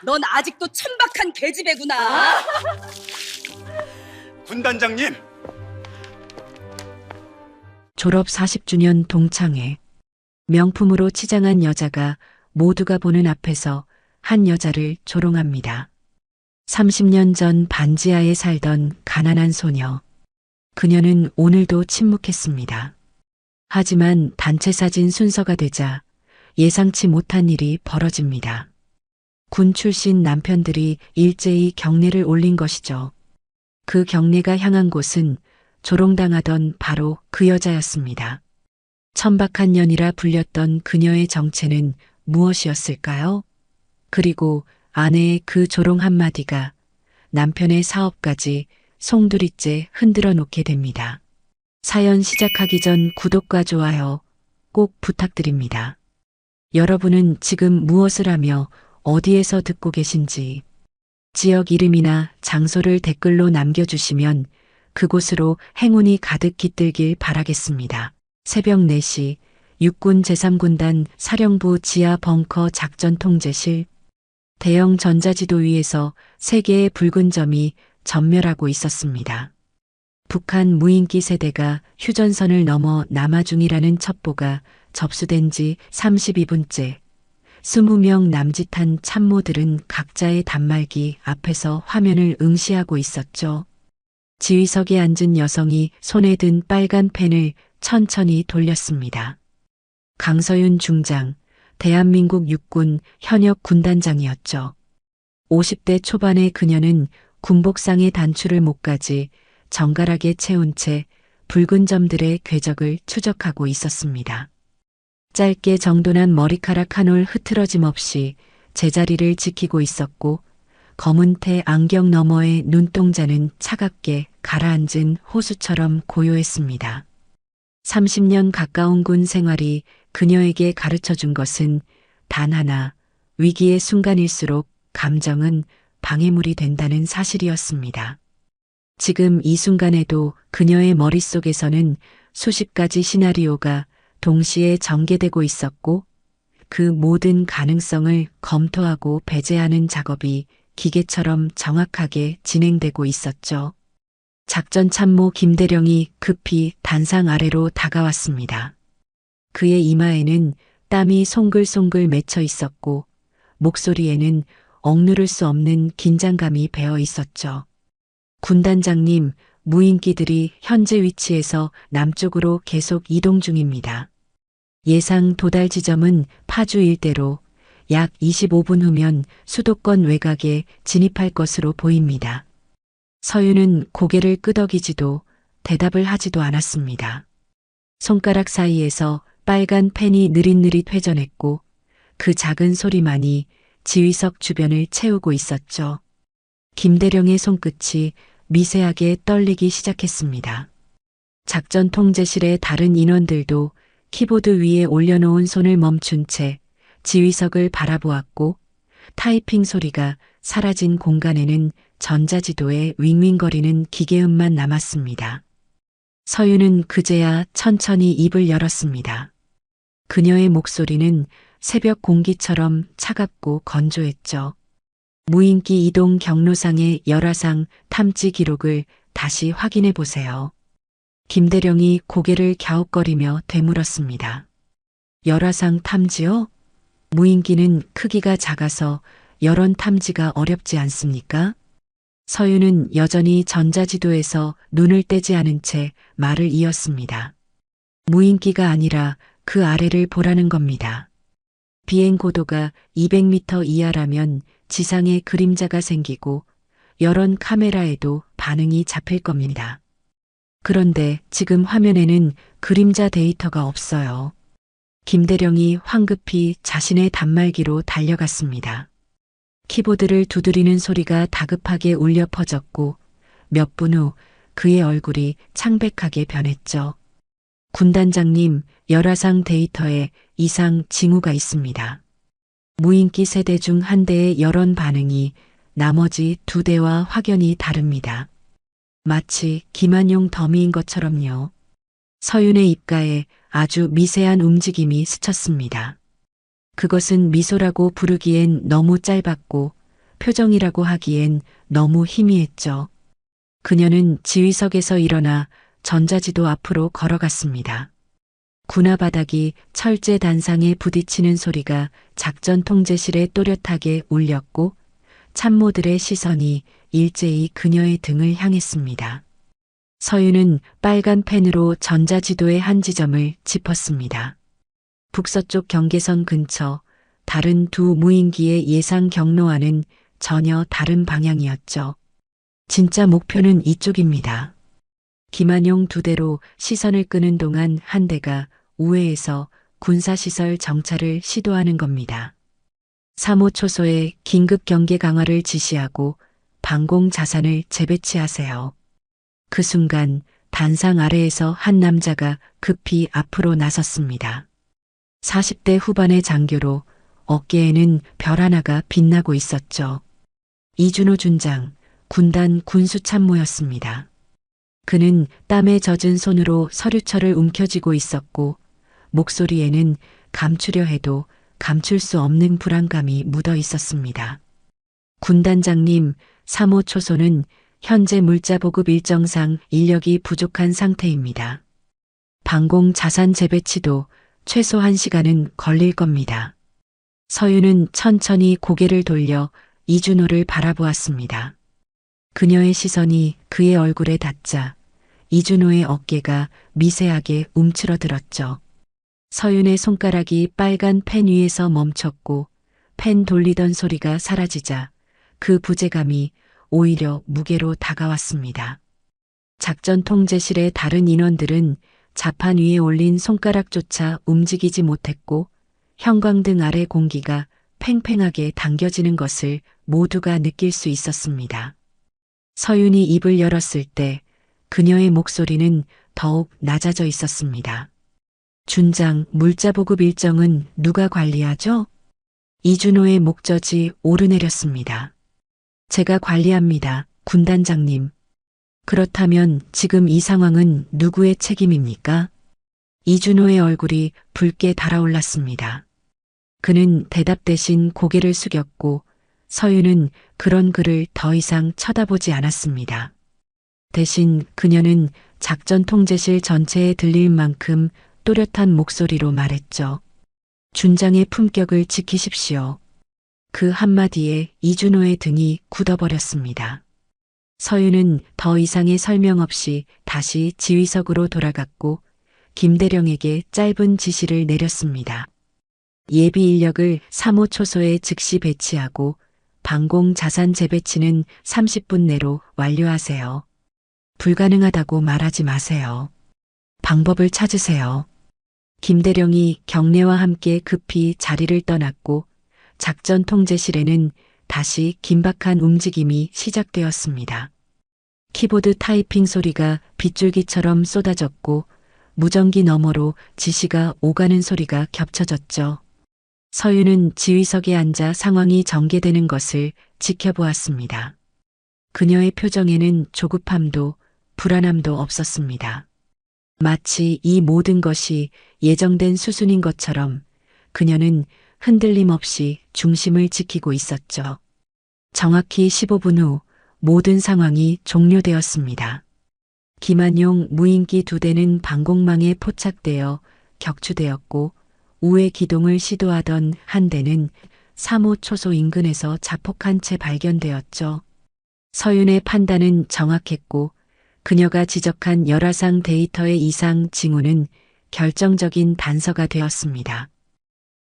넌 아직도 천박한 계집애구나. 군단장님! 졸업 40주년 동창회. 명품으로 치장한 여자가 모두가 보는 앞에서 한 여자를 조롱합니다. 30년 전 반지하에 살던 가난한 소녀. 그녀는 오늘도 침묵했습니다. 하지만 단체 사진 순서가 되자 예상치 못한 일이 벌어집니다. 군 출신 남편들이 일제히 경례를 올린 것이죠. 그 경례가 향한 곳은 조롱당하던 바로 그 여자였습니다. 천박한 년이라 불렸던 그녀의 정체는 무엇이었을까요? 그리고 아내의 그 조롱 한마디가 남편의 사업까지 송두리째 흔들어 놓게 됩니다. 사연 시작하기 전 구독과 좋아요 꼭 부탁드립니다. 여러분은 지금 무엇을 하며 어디에서 듣고 계신지 지역 이름이나 장소를 댓글로 남겨주시면 그곳으로 행운이 가득 깃들길 바라겠습니다. 새벽 4시 육군 제3군단 사령부 지하 벙커 작전 통제실. 대형 전자지도 위에서 3개의 붉은 점이 전멸하고 있었습니다. 북한 무인기 세대가 휴전선을 넘어 남하 중이라는 첩보가 접수된 지 32분째. 20명 남짓한 참모들은 각자의 단말기 앞에서 화면을 응시하고 있었죠. 지휘석에 앉은 여성이 손에 든 빨간 펜을 천천히 돌렸습니다. 강서윤 중장, 대한민국 육군 현역 군단장이었죠. 50대 초반의 그녀는 군복상의 단추를 목까지 정갈하게 채운 채 붉은 점들의 궤적을 추적하고 있었습니다. 짧게 정돈한 머리카락 한 올 흐트러짐 없이 제자리를 지키고 있었고 검은 테 안경 너머의 눈동자는 차갑게 가라앉은 호수처럼 고요했습니다. 30년 가까운 군 생활이 그녀에게 가르쳐 준 것은 단 하나, 위기의 순간일수록 감정은 방해물이 된다는 사실이었습니다. 지금 이 순간에도 그녀의 머릿속에서는 수십 가지 시나리오가 동시에 전개되고 있었고 그 모든 가능성을 검토하고 배제하는 작업이 기계처럼 정확하게 진행되고 있었죠. 작전 참모 김대령이 급히 단상 아래로 다가왔습니다. 그의 이마에는 땀이 송글송글 맺혀 있었고 목소리에는 억누를 수 없는 긴장감이 배어 있었죠. 군단장님, 무인기들이 현재 위치에서 남쪽으로 계속 이동 중입니다. 예상 도달 지점은 파주 일대로 약 25분 후면 수도권 외곽에 진입할 것으로 보입니다. 서윤은 고개를 끄덕이지도 대답을 하지도 않았습니다. 손가락 사이에서 빨간 펜이 느릿느릿 회전했고 그 작은 소리만이 지휘석 주변을 채우고 있었죠. 김대령의 손끝이 미세하게 떨리기 시작했습니다. 작전 통제실의 다른 인원들도 키보드 위에 올려놓은 손을 멈춘 채 지휘석을 바라보았고 타이핑 소리가 사라진 공간에는 전자지도에 윙윙거리는 기계음만 남았습니다. 서윤은 그제야 천천히 입을 열었습니다. 그녀의 목소리는 새벽 공기처럼 차갑고 건조했죠. 무인기 이동 경로상의 열화상 탐지 기록을 다시 확인해 보세요. 김대령이 고개를 갸웃거리며 되물었습니다. 열화상 탐지요? 무인기는 크기가 작아서 여론 탐지가 어렵지 않습니까? 서윤은 여전히 전자지도에서 눈을 떼지 않은 채 말을 이었습니다. 무인기가 아니라 그 아래를 보라는 겁니다. 비행 고도가 200m 이하라면 지상에 그림자가 생기고 여론 카메라에도 반응이 잡힐 겁니다. 그런데 지금 화면에는 그림자 데이터가 없어요. 김대령이 황급히 자신의 단말기로 달려갔습니다. 키보드를 두드리는 소리가 다급하게 울려 퍼졌고 몇 분 후 그의 얼굴이 창백하게 변했죠. 군단장님, 열화상 데이터에 이상 징후가 있습니다. 무인기 세대 중 한 대의 여론 반응이 나머지 2대와 확연히 다릅니다. 마치 김한용 더미인 것처럼요. 서윤의 입가에 아주 미세한 움직임이 스쳤습니다. 그것은 미소라고 부르기엔 너무 짧았고 표정이라고 하기엔 너무 희미했죠. 그녀는 지휘석에서 일어나 전자지도 앞으로 걸어갔습니다. 군화 바닥이 철제 단상에 부딪히는 소리가 작전 통제실에 또렷하게 울렸고 참모들의 시선이 일제히 그녀의 등을 향했습니다. 서윤은 빨간 펜으로 전자지도의 한 지점을 짚었습니다. 북서쪽 경계선 근처 다른 두 무인기의 예상 경로와는 전혀 다른 방향이었죠. 진짜 목표는 이쪽입니다. 김한용 두 대로 시선을 끄는 동안 한 대가 우회에서 군사시설 정찰을 시도하는 겁니다. 3호 초소에 긴급 경계 강화를 지시하고 방공 자산을 재배치하세요. 그 순간 단상 아래에서 한 남자가 급히 앞으로 나섰습니다. 40대 후반의 장교로 어깨에는 별 하나가 빛나고 있었죠. 이준호 준장, 군단 군수참모였습니다. 그는 땀에 젖은 손으로 서류철을 움켜쥐고 있었고 목소리에는 감추려 해도 감출 수 없는 불안감이 묻어 있었습니다. 군단장님, 3호 초소는 현재 물자 보급 일정상 인력이 부족한 상태입니다. 방공 자산 재배치도 최소 1시간은 걸릴 겁니다. 서윤은 천천히 고개를 돌려 이준호를 바라보았습니다. 그녀의 시선이 그의 얼굴에 닿자 이준호의 어깨가 미세하게 움츠러들었죠. 서윤의 손가락이 빨간 펜 위에서 멈췄고 펜 돌리던 소리가 사라지자 그 부재감이 오히려 무게로 다가왔습니다. 작전 통제실의 다른 인원들은 자판 위에 올린 손가락조차 움직이지 못했고 형광등 아래 공기가 팽팽하게 당겨지는 것을 모두가 느낄 수 있었습니다. 서윤이 입을 열었을 때 그녀의 목소리는 더욱 낮아져 있었습니다. 준장, 물자 보급 일정은 누가 관리하죠? 이준호의 목젖이 오르내렸습니다. 제가 관리합니다, 군단장님. 그렇다면 지금 이 상황은 누구의 책임입니까? 이준호의 얼굴이 붉게 달아올랐습니다. 그는 대답 대신 고개를 숙였고 서윤은 그런 그를 더 이상 쳐다보지 않았습니다. 대신 그녀는 작전 통제실 전체에 들릴 만큼 또렷한 목소리로 말했죠. 준장의 품격을 지키십시오. 그 한마디에 이준호의 등이 굳어버렸습니다. 서윤은 더 이상의 설명 없이 다시 지휘석으로 돌아갔고 김대령에게 짧은 지시를 내렸습니다. 예비 인력을 3호 초소에 즉시 배치하고 방공 자산 재배치는 30분 내로 완료하세요. 불가능하다고 말하지 마세요. 방법을 찾으세요. 김대령이 경례와 함께 급히 자리를 떠났고 작전 통제실에는 다시 긴박한 움직임이 시작되었습니다. 키보드 타이핑 소리가 빗줄기처럼 쏟아졌고 무전기 너머로 지시가 오가는 소리가 겹쳐졌죠. 서윤은 지휘석에 앉아 상황이 전개되는 것을 지켜보았습니다. 그녀의 표정에는 조급함도 불안함도 없었습니다. 마치 이 모든 것이 예정된 수순인 것처럼 그녀는 흔들림 없이 중심을 지키고 있었죠. 정확히 15분 후 모든 상황이 종료되었습니다. 김한용 무인기 2대는 방공망에 포착되어 격추되었고 우회 기동을 시도하던 한 대는 3호 초소 인근에서 자폭한 채 발견되었죠. 서윤의 판단은 정확했고 그녀가 지적한 열화상 데이터의 이상 징후는 결정적인 단서가 되었습니다.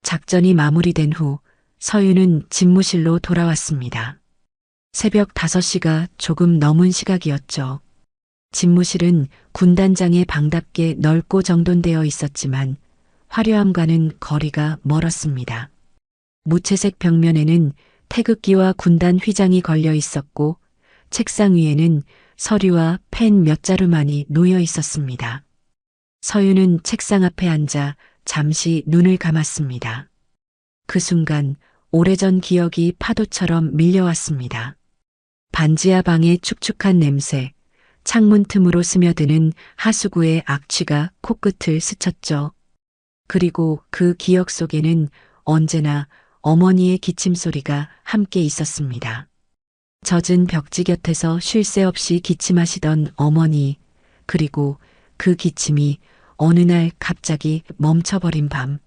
작전이 마무리된 후 서윤은 집무실로 돌아왔습니다. 새벽 5시가 조금 넘은 시각이었죠. 집무실은 군단장의 방답게 넓고 정돈되어 있었지만 화려함과는 거리가 멀었습니다. 무채색 벽면에는 태극기와 군단 휘장이 걸려 있었고 책상 위에는 서류와 펜 몇 자루만이 놓여 있었습니다. 서윤은 책상 앞에 앉아 잠시 눈을 감았습니다. 그 순간 오래전 기억이 파도처럼 밀려왔습니다. 반지하 방의 축축한 냄새, 창문 틈으로 스며드는 하수구의 악취가 코끝을 스쳤죠. 그리고 그 기억 속에는 언제나 어머니의 기침 소리가 함께 있었습니다. 젖은 벽지 곁에서 쉴 새 없이 기침하시던 어머니, 그리고 그 기침이 어느 날 갑자기 멈춰버린 밤.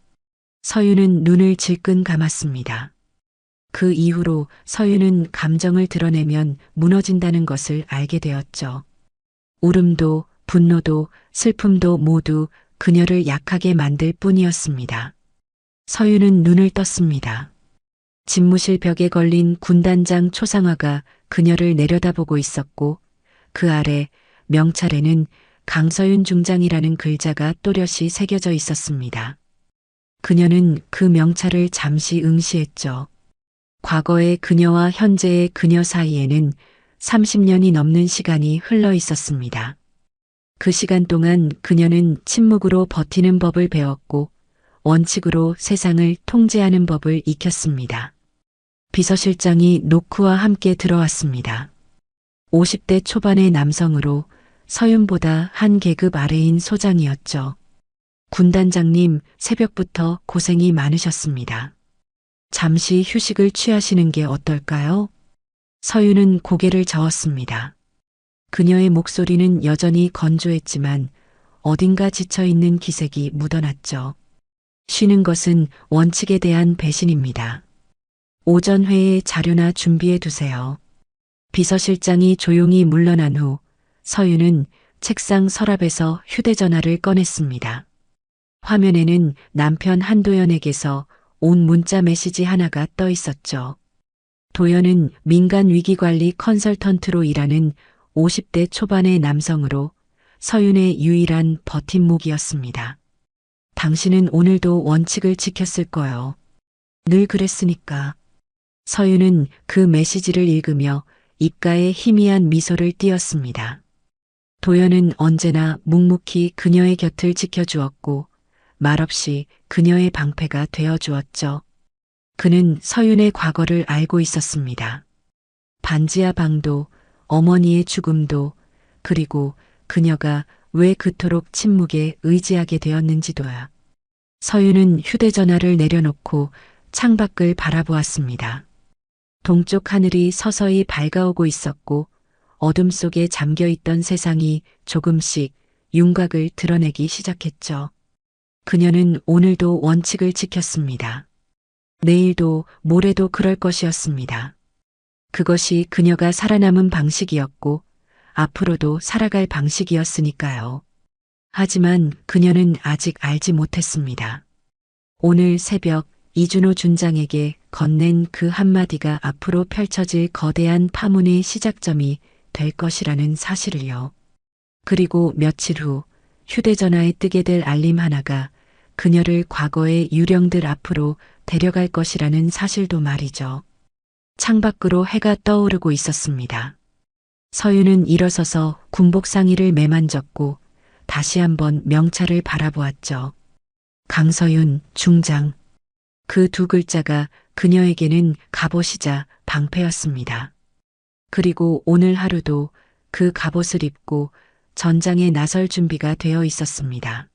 서윤은 눈을 질끈 감았습니다. 그 이후로 서윤은 감정을 드러내면 무너진다는 것을 알게 되었죠. 울음도 분노도 슬픔도 모두 그녀를 약하게 만들 뿐이었습니다. 서윤은 눈을 떴습니다. 집무실 벽에 걸린 군단장 초상화가 그녀를 내려다보고 있었고 그 아래 명찰에는 강서윤 중장이라는 글자가 또렷이 새겨져 있었습니다. 그녀는 그 명찰을 잠시 응시했죠. 과거의 그녀와 현재의 그녀 사이에는 30년이 넘는 시간이 흘러 있었습니다. 그 시간 동안 그녀는 침묵으로 버티는 법을 배웠고 원칙으로 세상을 통제하는 법을 익혔습니다. 비서실장이 노크와 함께 들어왔습니다. 50대 초반의 남성으로 서윤보다 한 계급 아래인 소장이었죠. 군단장님, 새벽부터 고생이 많으셨습니다. 잠시 휴식을 취하시는 게 어떨까요? 서윤은 고개를 저었습니다. 그녀의 목소리는 여전히 건조했지만 어딘가 지쳐있는 기색이 묻어났죠. 쉬는 것은 원칙에 대한 배신입니다. 오전 회의 자료나 준비해 두세요. 비서실장이 조용히 물러난 후 서윤은 책상 서랍에서 휴대전화를 꺼냈습니다. 화면에는 남편 한도연에게서 온 문자 메시지 하나가 떠 있었죠. 도연은 민간 위기관리 컨설턴트로 일하는 50대 초반의 남성으로 서윤의 유일한 버팀목이었습니다. 당신은 오늘도 원칙을 지켰을 거요. 늘 그랬으니까. 서윤은 그 메시지를 읽으며 입가에 희미한 미소를 띄었습니다. 도연은 언제나 묵묵히 그녀의 곁을 지켜주었고 말없이 그녀의 방패가 되어주었죠. 그는 서윤의 과거를 알고 있었습니다. 반지하 방도, 어머니의 죽음도, 그리고 그녀가 왜 그토록 침묵에 의지하게 되었는지도야. 서윤은 휴대전화를 내려놓고 창밖을 바라보았습니다. 동쪽 하늘이 서서히 밝아오고 있었고 어둠 속에 잠겨있던 세상이 조금씩 윤곽을 드러내기 시작했죠. 그녀는 오늘도 원칙을 지켰습니다. 내일도 모레도 그럴 것이었습니다. 그것이 그녀가 살아남은 방식이었고 앞으로도 살아갈 방식이었으니까요. 하지만 그녀는 아직 알지 못했습니다. 오늘 새벽 이준호 준장에게 건넨 그 한마디가 앞으로 펼쳐질 거대한 파문의 시작점이 될 것이라는 사실을요. 그리고 며칠 후 휴대전화에 뜨게 될 알림 하나가 그녀를 과거의 유령들 앞으로 데려갈 것이라는 사실도 말이죠. 창밖으로 해가 떠오르고 있었습니다. 서윤은 일어서서 군복 상의를 매만졌고 다시 한번 명찰을 바라보았죠. 강서윤 중장. 그 두 글자가 그녀에게는 갑옷이자 방패였습니다. 그리고 오늘 하루도 그 갑옷을 입고 전장에 나설 준비가 되어 있었습니다.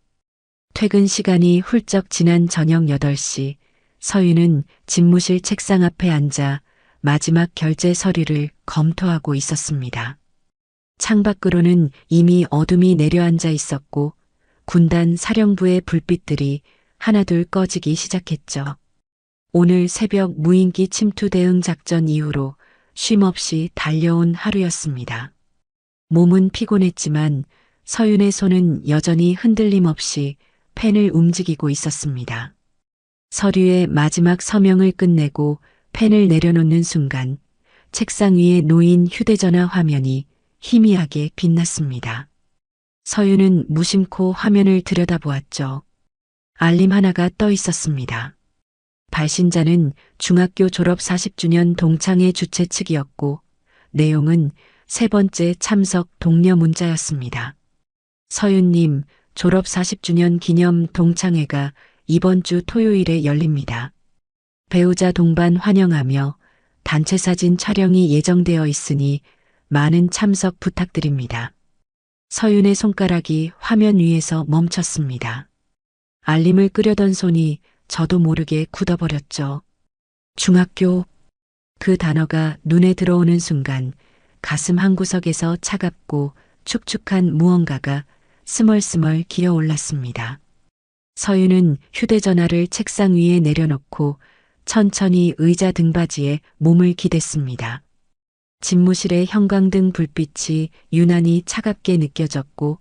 퇴근 시간이 훌쩍 지난 저녁 8시, 서윤은 집무실 책상 앞에 앉아 마지막 결제 서류를 검토하고 있었습니다. 창밖으로는 이미 어둠이 내려앉아 있었고 군단 사령부의 불빛들이 하나둘 꺼지기 시작했죠. 오늘 새벽 무인기 침투 대응 작전 이후로 쉼없이 달려온 하루였습니다. 몸은 피곤했지만 서윤의 손은 여전히 흔들림 없이 펜을 움직이고 있었습니다. 서류의 마지막 서명을 끝내고 펜을 내려놓는 순간 책상 위에 놓인 휴대전화 화면이 희미하게 빛났습니다. 서윤은 무심코 화면을 들여다보았죠. 알림 하나가 떠 있었습니다. 발신자는 중학교 졸업 40주년 동창회 주최 측이었고 내용은 세 번째 참석 독려 문자였습니다. 서윤님, 졸업 40주년 기념 동창회가 이번 주 토요일에 열립니다. 배우자 동반 환영하며 단체 사진 촬영이 예정되어 있으니 많은 참석 부탁드립니다. 서윤의 손가락이 화면 위에서 멈췄습니다. 알림을 끄려던 손이 저도 모르게 굳어버렸죠. 중학교 그 단어가 눈에 들어오는 순간 가슴 한구석에서 차갑고 축축한 무언가가 스멀스멀 기어 올랐습니다. 서윤은 휴대전화를 책상 위에 내려놓고 천천히 의자 등받이에 몸을 기댔습니다. 집무실의 형광등 불빛이 유난히 차갑게 느껴졌고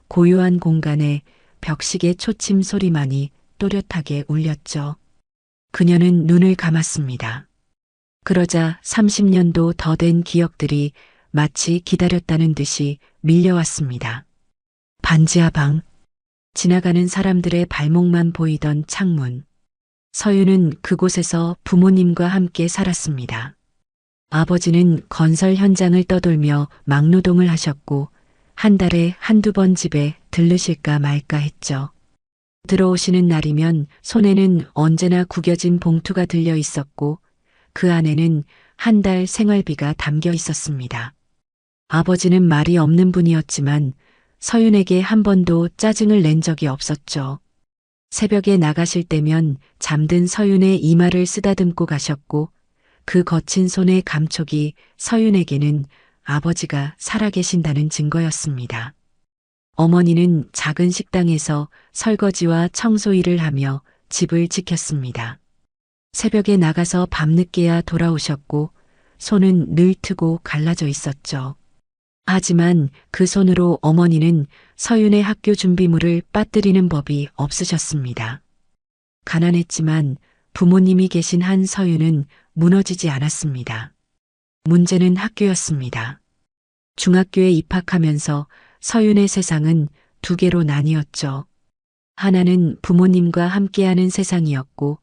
고요한 공간에 벽시계 초침 소리만이 또렷하게 울렸죠. 그녀는 눈을 감았습니다. 그러자 30년도 더 된 기억들이 마치 기다렸다는 듯이 밀려왔습니다. 반지하 방, 지나가는 사람들의 발목만 보이던 창문. 서윤은 그곳에서 부모님과 함께 살았습니다. 아버지는 건설 현장을 떠돌며 막노동을 하셨고 한 달에 한두 번 집에 들르실까 말까 했죠. 들어오시는 날이면 손에는 언제나 구겨진 봉투가 들려 있었고 그 안에는 한 달 생활비가 담겨 있었습니다. 아버지는 말이 없는 분이었지만 서윤에게 한 번도 짜증을 낸 적이 없었죠. 새벽에 나가실 때면 잠든 서윤의 이마를 쓰다듬고 가셨고 그 거친 손의 감촉이 서윤에게는 아버지가 살아계신다는 증거였습니다. 어머니는 작은 식당에서 설거지와 청소 일을 하며 집을 지켰습니다. 새벽에 나가서 밤늦게야 돌아오셨고 손은 늘 트고 갈라져 있었죠. 하지만 그 손으로 어머니는 서윤의 학교 준비물을 빠뜨리는 법이 없으셨습니다. 가난했지만 부모님이 계신 한 서윤은 무너지지 않았습니다. 문제는 학교였습니다. 중학교에 입학하면서 서윤의 세상은 두 개로 나뉘었죠. 하나는 부모님과 함께하는 세상이었고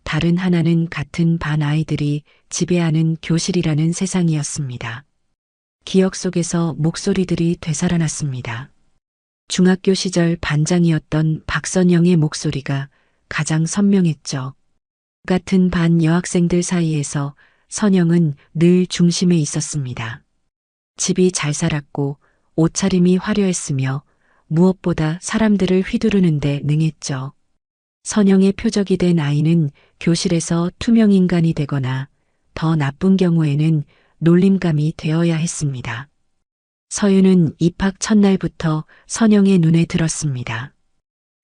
다른 하나는 같은 반 아이들이 지배하는 교실이라는 세상이었습니다. 기억 속에서 목소리들이 되살아났습니다. 중학교 시절 반장이었던 박선영의 목소리가 가장 선명했죠. 같은 반 여학생들 사이에서 선영은 늘 중심에 있었습니다. 집이 잘 살았고 옷차림이 화려했으며 무엇보다 사람들을 휘두르는데 능했죠. 선영의 표적이 된 아이는 교실에서 투명인간이 되거나 더 나쁜 경우에는 놀림감이 되어야 했습니다. 서윤은 입학 첫날부터 선영의 눈에 들었습니다.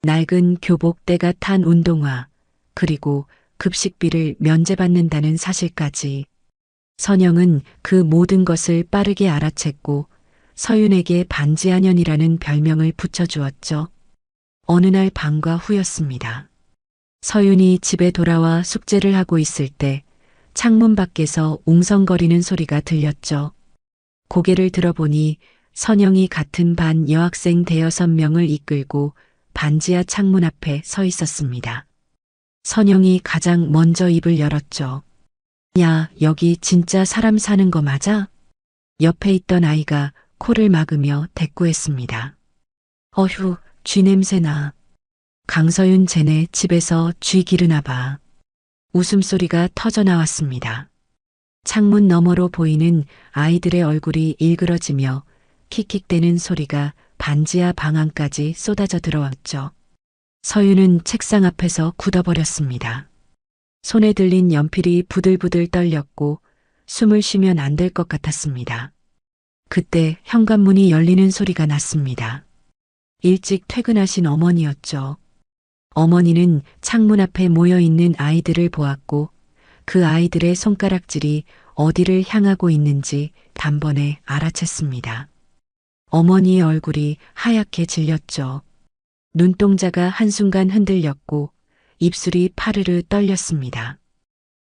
낡은 교복 때가 탄 운동화, 그리고 급식비를 면제받는다는 사실까지. 선영은 그 모든 것을 빠르게 알아챘고 서윤에게 반지하년이라는 별명을 붙여주었죠. 어느 날 방과 후였습니다. 서윤이 집에 돌아와 숙제를 하고 있을 때 창문 밖에서 웅성거리는 소리가 들렸죠. 고개를 들어보니 선영이 같은 반 여학생 대여섯 명을 이끌고 반지하 창문 앞에 서 있었습니다. 선영이 가장 먼저 입을 열었죠. 야, 여기 진짜 사람 사는 거 맞아? 옆에 있던 아이가 코를 막으며 대꾸했습니다. 어휴, 쥐 냄새나. 강서윤 쟤네 집에서 쥐 기르나 봐. 웃음소리가 터져나왔습니다. 창문 너머로 보이는 아이들의 얼굴이 일그러지며 킥킥대는 소리가 반지하 방 안까지 쏟아져 들어왔죠. 서윤은 책상 앞에서 굳어버렸습니다. 손에 들린 연필이 부들부들 떨렸고 숨을 쉬면 안 될 것 같았습니다. 그때 현관문이 열리는 소리가 났습니다. 일찍 퇴근하신 어머니였죠. 어머니는 창문 앞에 모여있는 아이들을 보았고 그 아이들의 손가락질이 어디를 향하고 있는지 단번에 알아챘습니다. 어머니의 얼굴이 하얗게 질렸죠. 눈동자가 한순간 흔들렸고 입술이 파르르 떨렸습니다.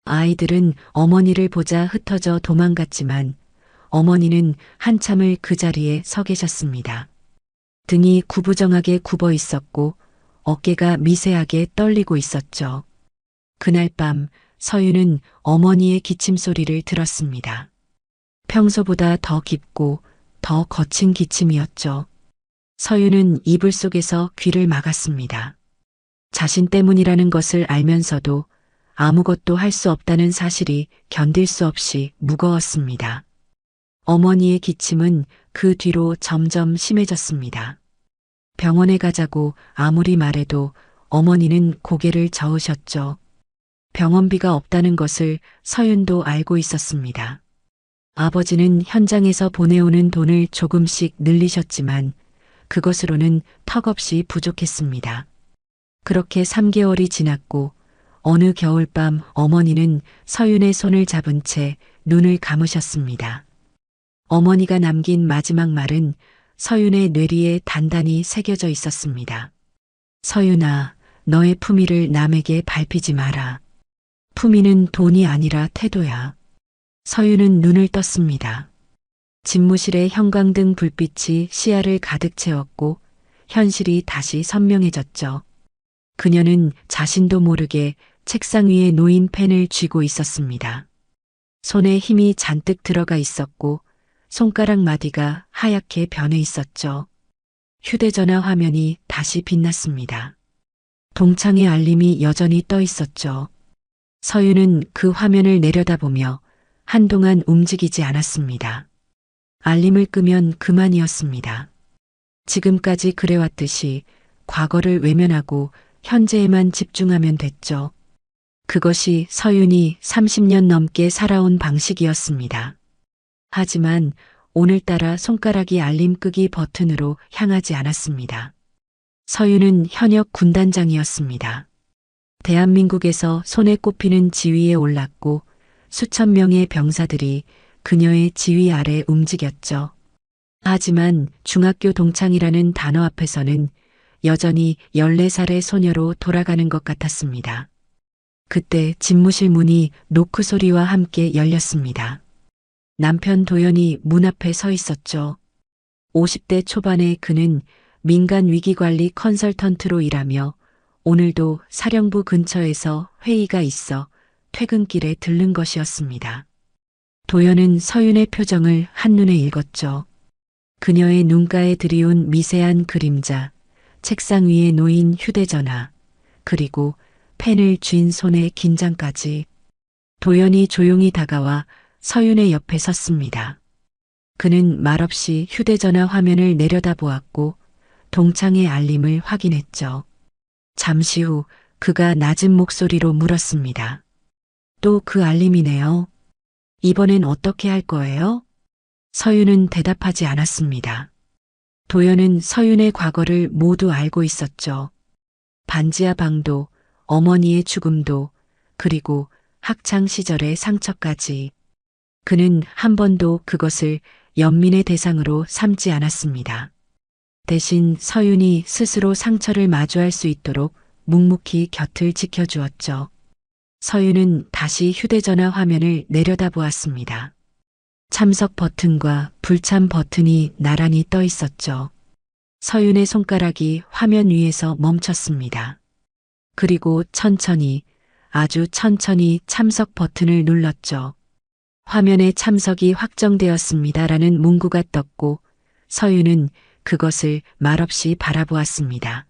아이들은 어머니를 보자 흩어져 도망갔지만 어머니는 한참을 그 자리에 서 계셨습니다. 등이 구부정하게 굽어 있었고 어깨가 미세하게 떨리고 있었죠. 그날 밤 서윤은 어머니의 기침 소리를 들었습니다. 평소보다 더 깊고 더 거친 기침이었죠. 서윤은 이불 속에서 귀를 막았습니다. 자신 때문이라는 것을 알면서도 아무것도 할 수 없다는 사실이 견딜 수 없이 무거웠습니다. 어머니의 기침은 그 뒤로 점점 심해졌습니다. 병원에 가자고 아무리 말해도 어머니는 고개를 저으셨죠. 병원비가 없다는 것을 서윤도 알고 있었습니다. 아버지는 현장에서 보내오는 돈을 조금씩 늘리셨지만 그것으로는 턱없이 부족했습니다. 그렇게 3개월이 지났고 어느 겨울밤 어머니는 서윤의 손을 잡은 채 눈을 감으셨습니다. 어머니가 남긴 마지막 말은 서윤의 뇌리에 단단히 새겨져 있었습니다. 서윤아, 너의 품위를 남에게 밟히지 마라. 품위는 돈이 아니라 태도야. 서윤은 눈을 떴습니다. 집무실의 형광등 불빛이 시야를 가득 채웠고 현실이 다시 선명해졌죠. 그녀는 자신도 모르게 책상 위에 놓인 펜을 쥐고 있었습니다. 손에 힘이 잔뜩 들어가 있었고 손가락 마디가 하얗게 변해 있었죠. 휴대전화 화면이 다시 빛났습니다. 동창의 알림이 여전히 떠 있었죠. 서윤은 그 화면을 내려다보며 한동안 움직이지 않았습니다. 알림을 끄면 그만이었습니다. 지금까지 그래왔듯이 과거를 외면하고 현재에만 집중하면 됐죠. 그것이 서윤이 30년 넘게 살아온 방식이었습니다. 하지만 오늘따라 손가락이 알림 끄기 버튼으로 향하지 않았습니다. 서윤은 현역 군단장이었습니다. 대한민국에서 손에 꼽히는 지위에 올랐고 수천 명의 병사들이 그녀의 지휘 아래 움직였죠. 하지만 중학교 동창이라는 단어 앞에서는 여전히 14살의 소녀로 돌아가는 것 같았습니다. 그때 집무실 문이 노크 소리와 함께 열렸습니다. 남편 도연이 문 앞에 서 있었죠. 50대 초반의 그는 민간 위기관리 컨설턴트로 일하며 오늘도 사령부 근처에서 회의가 있어 퇴근길에 들른 것이었습니다. 도연은 서윤의 표정을 한눈에 읽었죠. 그녀의 눈가에 드리운 미세한 그림자, 책상 위에 놓인 휴대전화, 그리고 펜을 쥔 손의 긴장까지. 도연이 조용히 다가와 서윤의 옆에 섰습니다. 그는 말없이 휴대전화 화면을 내려다보았고 동창의 알림을 확인했죠. 잠시 후 그가 낮은 목소리로 물었습니다. 또 그 알림이네요. 이번엔 어떻게 할 거예요? 서윤은 대답하지 않았습니다. 도연은 서윤의 과거를 모두 알고 있었죠. 반지하 방도, 어머니의 죽음도, 그리고 학창 시절의 상처까지. 그는 한 번도 그것을 연민의 대상으로 삼지 않았습니다. 대신 서윤이 스스로 상처를 마주할 수 있도록 묵묵히 곁을 지켜주었죠. 서윤은 다시 휴대전화 화면을 내려다보았습니다. 참석 버튼과 불참 버튼이 나란히 떠 있었죠. 서윤의 손가락이 화면 위에서 멈췄습니다. 그리고 천천히, 아주 천천히 참석 버튼을 눌렀죠. 화면에 참석이 확정되었습니다라는 문구가 떴고 서윤은 그것을 말없이 바라보았습니다.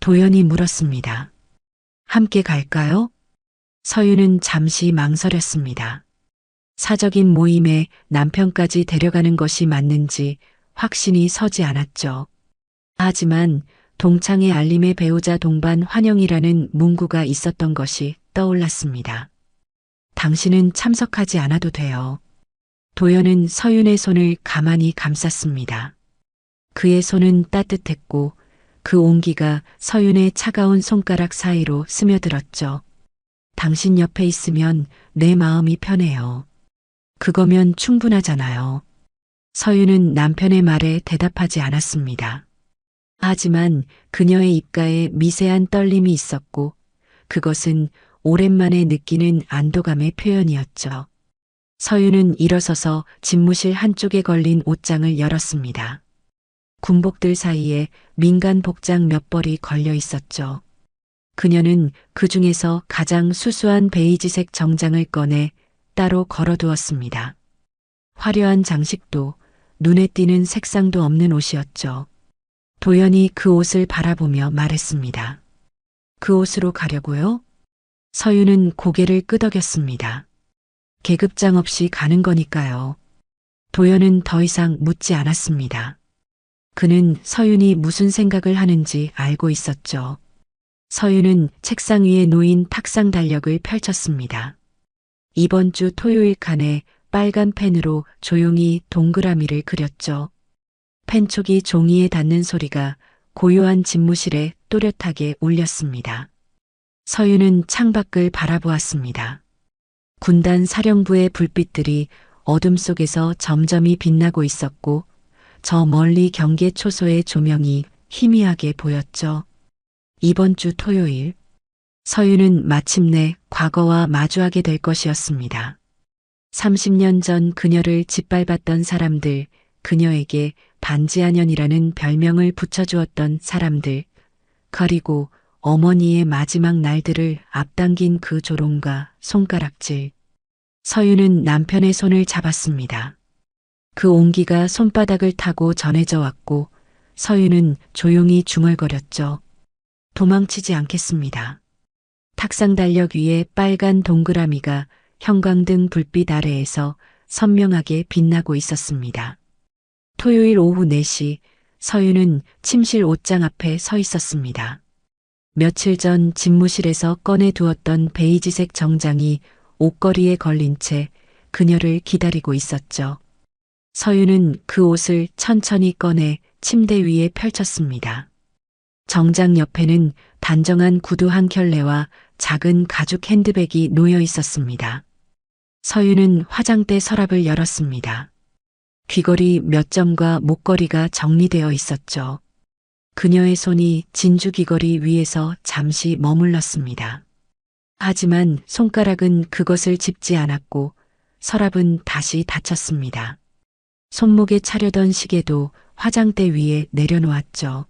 도연이 물었습니다. 함께 갈까요? 서윤은 잠시 망설였습니다. 사적인 모임에 남편까지 데려가는 것이 맞는지 확신이 서지 않았죠. 하지만 동창의 알림의 배우자 동반 환영이라는 문구가 있었던 것이 떠올랐습니다. 당신은 참석하지 않아도 돼요. 도연은 서윤의 손을 가만히 감쌌습니다. 그의 손은 따뜻했고 그 온기가 서윤의 차가운 손가락 사이로 스며들었죠. 당신 옆에 있으면 내 마음이 편해요. 그거면 충분하잖아요. 서윤은 남편의 말에 대답하지 않았습니다. 하지만 그녀의 입가에 미세한 떨림이 있었고 그것은 오랜만에 느끼는 안도감의 표현이었죠. 서윤은 일어서서 집무실 한쪽에 걸린 옷장을 열었습니다. 군복들 사이에 민간 복장 몇 벌이 걸려 있었죠. 그녀는 그 중에서 가장 수수한 베이지색 정장을 꺼내 따로 걸어두었습니다. 화려한 장식도 눈에 띄는 색상도 없는 옷이었죠. 도연이 그 옷을 바라보며 말했습니다. 그 옷으로 가려고요? 서윤은 고개를 끄덕였습니다. 계급장 없이 가는 거니까요. 도연은 더 이상 묻지 않았습니다. 그는 서윤이 무슨 생각을 하는지 알고 있었죠. 서윤은 책상 위에 놓인 탁상 달력을 펼쳤습니다. 이번 주 토요일 칸에 빨간 펜으로 조용히 동그라미를 그렸죠. 펜촉이 종이에 닿는 소리가 고요한 집무실에 또렷하게 울렸습니다. 서윤은 창밖을 바라보았습니다. 군단 사령부의 불빛들이 어둠 속에서 점점이 빛나고 있었고 저 멀리 경계 초소의 조명이 희미하게 보였죠. 이번 주 토요일, 서윤은 마침내 과거와 마주하게 될 것이었습니다. 30년 전 그녀를 짓밟았던 사람들, 그녀에게 반지하년이라는 별명을 붙여주었던 사람들, 그리고 어머니의 마지막 날들을 앞당긴 그 조롱과 손가락질. 서윤은 남편의 손을 잡았습니다. 그 온기가 손바닥을 타고 전해져 왔고 서윤은 조용히 중얼거렸죠. 도망치지 않겠습니다. 탁상 달력 위에 빨간 동그라미가 형광등 불빛 아래에서 선명하게 빛나고 있었습니다. 토요일 오후 4시 서윤은 침실 옷장 앞에 서 있었습니다. 며칠 전 집무실에서 꺼내 두었던 베이지색 정장이 옷걸이에 걸린 채 그녀를 기다리고 있었죠. 서윤은 그 옷을 천천히 꺼내 침대 위에 펼쳤습니다. 정장 옆에는 단정한 구두 한 켤레와 작은 가죽 핸드백이 놓여 있었습니다. 서윤은 화장대 서랍을 열었습니다. 귀걸이 몇 점과 목걸이가 정리되어 있었죠. 그녀의 손이 진주 귀걸이 위에서 잠시 머물렀습니다. 하지만 손가락은 그것을 짚지 않았고 서랍은 다시 닫혔습니다. 손목에 차려던 시계도 화장대 위에 내려놓았죠.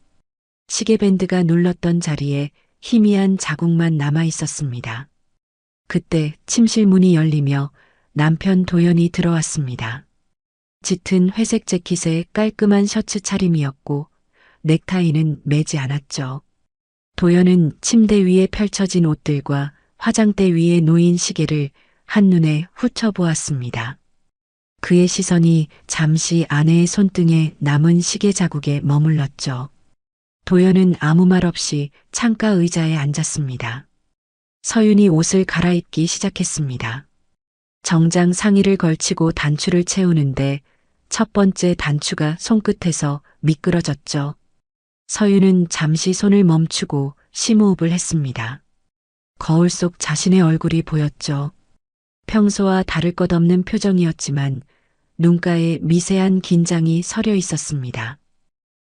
시계밴드가 눌렀던 자리에 희미한 자국만 남아 있었습니다. 그때 침실 문이 열리며 남편 도연이 들어왔습니다. 짙은 회색 재킷에 깔끔한 셔츠 차림이었고 넥타이는 매지 않았죠. 도연은 침대 위에 펼쳐진 옷들과 화장대 위에 놓인 시계를 한눈에 훑어보았습니다. 그의 시선이 잠시 아내의 손등에 남은 시계 자국에 머물렀죠. 도연은 아무 말 없이 창가 의자에 앉았습니다. 서윤이 옷을 갈아입기 시작했습니다. 정장 상의를 걸치고 단추를 채우는데 첫 번째 단추가 손끝에서 미끄러졌죠. 서윤은 잠시 손을 멈추고 심호흡을 했습니다. 거울 속 자신의 얼굴이 보였죠. 평소와 다를 것 없는 표정이었지만 눈가에 미세한 긴장이 서려 있었습니다.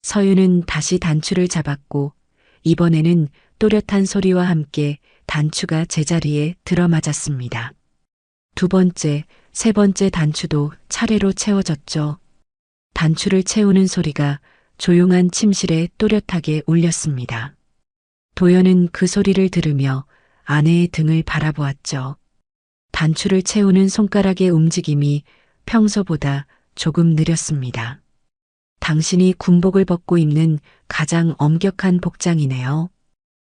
서윤은 다시 단추를 잡았고 이번에는 또렷한 소리와 함께 단추가 제자리에 들어맞았습니다. 두 번째, 세 번째 단추도 차례로 채워졌죠. 단추를 채우는 소리가 조용한 침실에 또렷하게 울렸습니다. 도연은 그 소리를 들으며 아내의 등을 바라보았죠. 단추를 채우는 손가락의 움직임이 평소보다 조금 느렸습니다. 당신이 군복을 벗고 입는 가장 엄격한 복장이네요.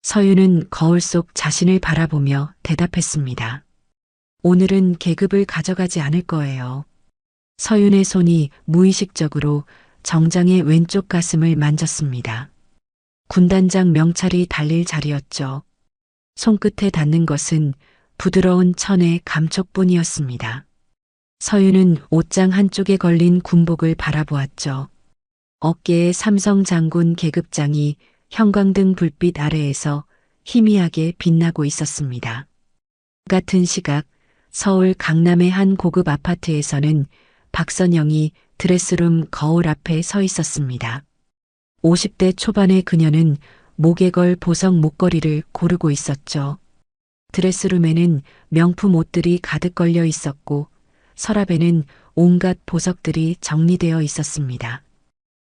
서윤은 거울 속 자신을 바라보며 대답했습니다. 오늘은 계급을 가져가지 않을 거예요. 서윤의 손이 무의식적으로 정장의 왼쪽 가슴을 만졌습니다. 군단장 명찰이 달릴 자리였죠. 손끝에 닿는 것은 부드러운 천의 감촉뿐이었습니다. 서윤은 옷장 한쪽에 걸린 군복을 바라보았죠. 어깨에 삼성 장군 계급장이 형광등 불빛 아래에서 희미하게 빛나고 있었습니다. 같은 시각 서울 강남의 한 고급 아파트에서는 박선영이 드레스룸 거울 앞에 서 있었습니다. 50대 초반의 그녀는 목에 걸 보석 목걸이를 고르고 있었죠. 드레스룸에는 명품 옷들이 가득 걸려 있었고 서랍에는 온갖 보석들이 정리되어 있었습니다.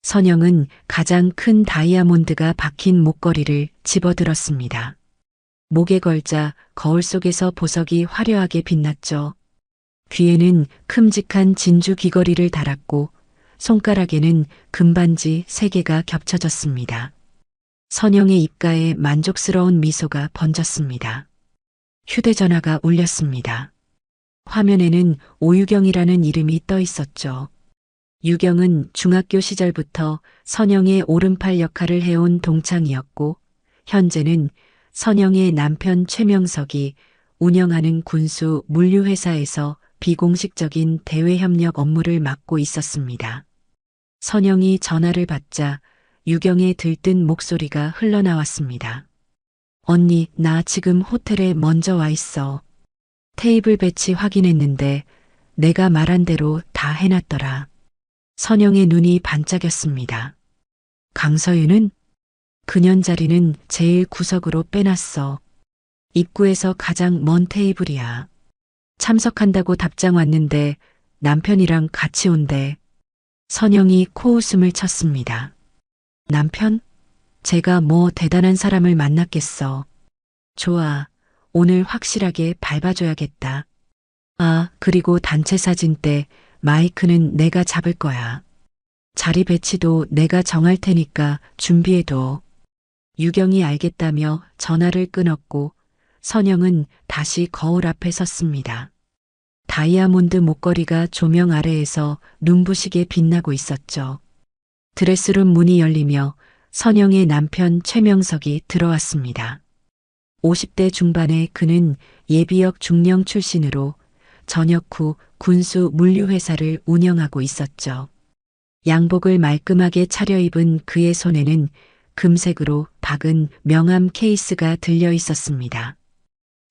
선영은 가장 큰 다이아몬드가 박힌 목걸이를 집어들었습니다. 목에 걸자 거울 속에서 보석이 화려하게 빛났죠. 귀에는 큼직한 진주 귀걸이를 달았고 손가락에는 금반지 3개가 겹쳐졌습니다. 선영의 입가에 만족스러운 미소가 번졌습니다. 휴대전화가 울렸습니다. 화면에는 오유경이라는 이름이 떠 있었죠. 유경은 중학교 시절부터 선영의 오른팔 역할을 해온 동창이었고 현재는 선영의 남편 최명석이 운영하는 군수 물류회사에서 비공식적인 대외 협력 업무를 맡고 있었습니다. 선영이 전화를 받자 유경의 들뜬 목소리가 흘러나왔습니다. 언니, 나 지금 호텔에 먼저 와 있어. 테이블 배치 확인했는데 내가 말한 대로 다 해놨더라. 선영의 눈이 반짝였습니다. 강서윤은? 그년 자리는 제일 구석으로 빼놨어. 입구에서 가장 먼 테이블이야. 참석한다고 답장 왔는데 남편이랑 같이 온대. 선영이 코웃음을 쳤습니다. 남편? 제가 뭐 대단한 사람을 만났겠어. 좋아. 오늘 확실하게 밟아줘야겠다. 아, 그리고 단체 사진 때 마이크는 내가 잡을 거야. 자리 배치도 내가 정할 테니까 준비해둬. 유경이 알겠다며 전화를 끊었고 선영은 다시 거울 앞에 섰습니다. 다이아몬드 목걸이가 조명 아래에서 눈부시게 빛나고 있었죠. 드레스룸 문이 열리며 선영의 남편 최명석이 들어왔습니다. 50대 중반의 그는 예비역 중령 출신으로 전역 후 군수 물류회사를 운영하고 있었죠. 양복을 말끔하게 차려입은 그의 손에는 금색으로 박은 명함 케이스가 들려 있었습니다.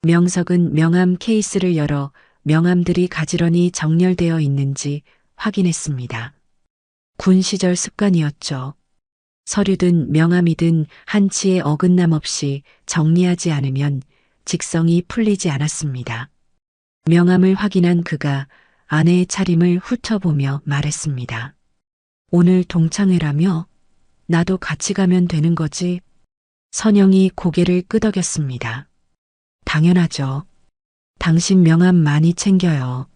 명석은 명함 케이스를 열어 명함들이 가지런히 정렬되어 있는지 확인했습니다. 군 시절 습관이었죠. 서류든 명함이든 한치의 어긋남 없이 정리하지 않으면 직성이 풀리지 않았습니다. 명함을 확인한 그가 아내의 차림을 훑어보며 말했습니다. 오늘 동창회라며? 나도 같이 가면 되는 거지? 선영이 고개를 끄덕였습니다. 당연하죠. 당신 명함 많이 챙겨요.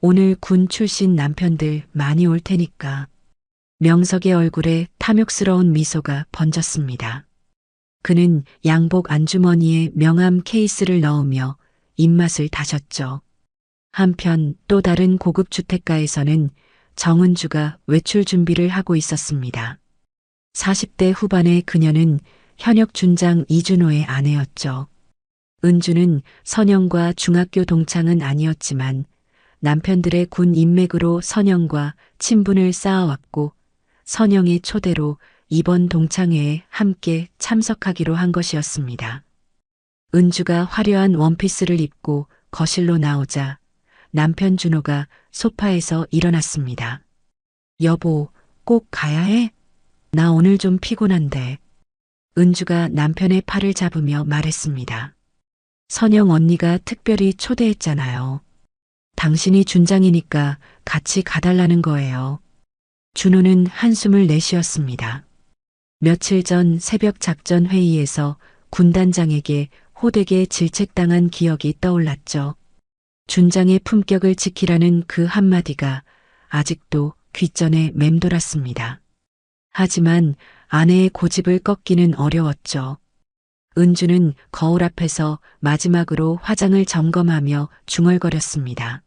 오늘 군 출신 남편들 많이 올 테니까. 명석의 얼굴에 탐욕스러운 미소가 번졌습니다. 그는 양복 안주머니에 명함 케이스를 넣으며 입맛을 다셨죠. 한편 또 다른 고급 주택가에서는 정은주가 외출 준비를 하고 있었습니다. 40대 후반의 그녀는 현역 준장 이준호의 아내였죠. 은주는 선영과 중학교 동창은 아니었지만 남편들의 군 인맥으로 선영과 친분을 쌓아왔고 선영의 초대로 이번 동창회에 함께 참석하기로 한 것이었습니다. 은주가 화려한 원피스를 입고 거실로 나오자 남편 준호가 소파에서 일어났습니다. 여보, 꼭 가야 해? 나 오늘 좀 피곤한데. 은주가 남편의 팔을 잡으며 말했습니다. 선영 언니가 특별히 초대했잖아요. 당신이 준장이니까 같이 가달라는 거예요. 준호는 한숨을 내쉬었습니다. 며칠 전 새벽 작전 회의에서 군단장에게 호되게 질책당한 기억이 떠올랐죠. 준장의 품격을 지키라는 그 한마디가 아직도 귓전에 맴돌았습니다. 하지만 아내의 고집을 꺾기는 어려웠죠. 은주는 거울 앞에서 마지막으로 화장을 점검하며 중얼거렸습니다.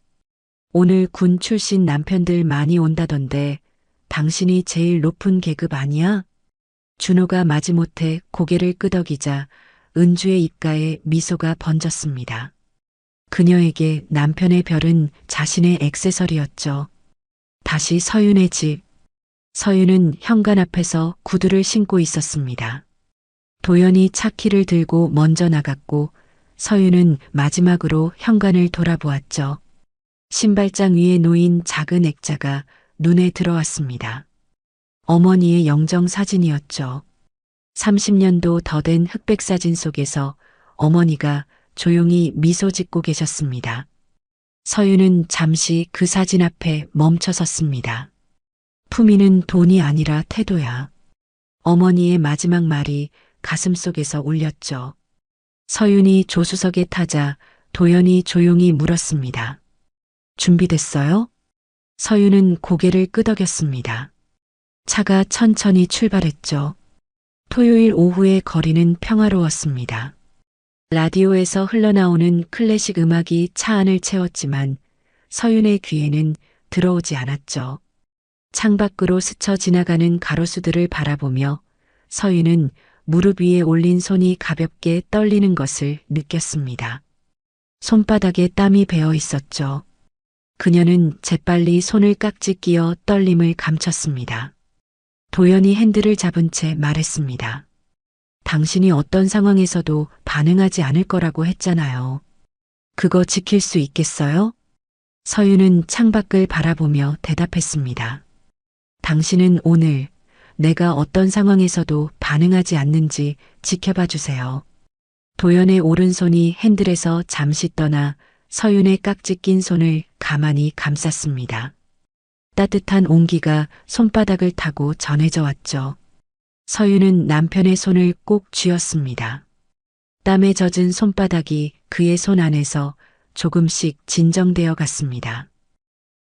오늘 군 출신 남편들 많이 온다던데 당신이 제일 높은 계급 아니야? 준호가 마지못해 고개를 끄덕이자 은주의 입가에 미소가 번졌습니다. 그녀에게 남편의 별은 자신의 액세서리였죠. 다시 서윤의 집. 서윤은 현관 앞에서 구두를 신고 있었습니다. 도연이 차키를 들고 먼저 나갔고 서윤은 마지막으로 현관을 돌아보았죠. 신발장 위에 놓인 작은 액자가 눈에 들어왔습니다. 어머니의 영정 사진이었죠. 30년도 더 된 흑백 사진 속에서 어머니가 조용히 미소 짓고 계셨습니다. 서윤은 잠시 그 사진 앞에 멈춰 섰습니다. 품위는 돈이 아니라 태도야. 어머니의 마지막 말이 가슴속에서 울렸죠. 서윤이 조수석에 타자 도연이 조용히 물었습니다. 준비됐어요? 서윤은 고개를 끄덕였습니다. 차가 천천히 출발했죠. 토요일 오후의 거리는 평화로웠습니다. 라디오에서 흘러나오는 클래식 음악이 차 안을 채웠지만 서윤의 귀에는 들어오지 않았죠. 창밖으로 스쳐 지나가는 가로수들을 바라보며 서윤은 무릎 위에 올린 손이 가볍게 떨리는 것을 느꼈습니다. 손바닥에 땀이 배어 있었죠. 그녀는 재빨리 손을 깍지 끼어 떨림을 감췄습니다. 도연이 핸들을 잡은 채 말했습니다. 당신이 어떤 상황에서도 반응하지 않을 거라고 했잖아요. 그거 지킬 수 있겠어요? 서윤은 창밖을 바라보며 대답했습니다. 당신은 오늘 내가 어떤 상황에서도 반응하지 않는지 지켜봐 주세요. 도연의 오른손이 핸들에서 잠시 떠나 서윤의 깍지 낀 손을 가만히 감쌌습니다. 따뜻한 온기가 손바닥을 타고 전해져 왔죠. 서윤은 남편의 손을 꼭 쥐었습니다. 땀에 젖은 손바닥이 그의 손 안에서 조금씩 진정되어 갔습니다.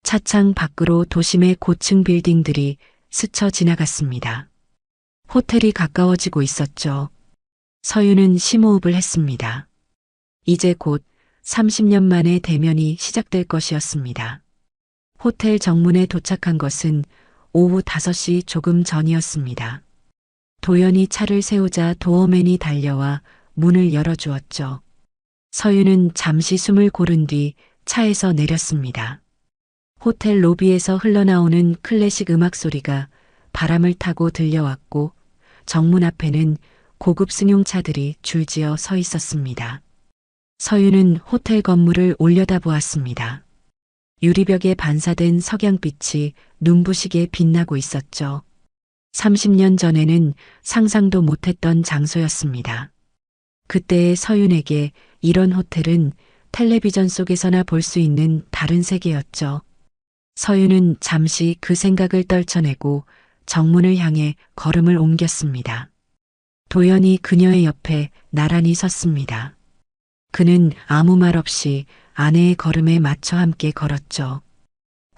차창 밖으로 도심의 고층 빌딩들이 스쳐 지나갔습니다. 호텔이 가까워지고 있었죠. 서윤은 심호흡을 했습니다. 이제 곧 30년 만에 대면이 시작될 것이었습니다. 호텔 정문에 도착한 것은 오후 5시 조금 전이었습니다. 도연이 차를 세우자 도어맨이 달려와 문을 열어주었죠. 서윤은 잠시 숨을 고른 뒤 차에서 내렸습니다. 호텔 로비에서 흘러나오는 클래식 음악 소리가 바람을 타고 들려왔고 정문 앞에는 고급 승용차들이 줄지어 서 있었습니다. 서윤은 호텔 건물을 올려다보았습니다. 유리벽에 반사된 석양빛이 눈부시게 빛나고 있었죠. 30년 전에는 상상도 못했던 장소였습니다. 그때의 서윤에게 이런 호텔은 텔레비전 속에서나 볼 수 있는 다른 세계였죠. 서윤은 잠시 그 생각을 떨쳐내고 정문을 향해 걸음을 옮겼습니다. 도연이 그녀의 옆에 나란히 섰습니다. 그는 아무 말 없이 아내의 걸음에 맞춰 함께 걸었죠.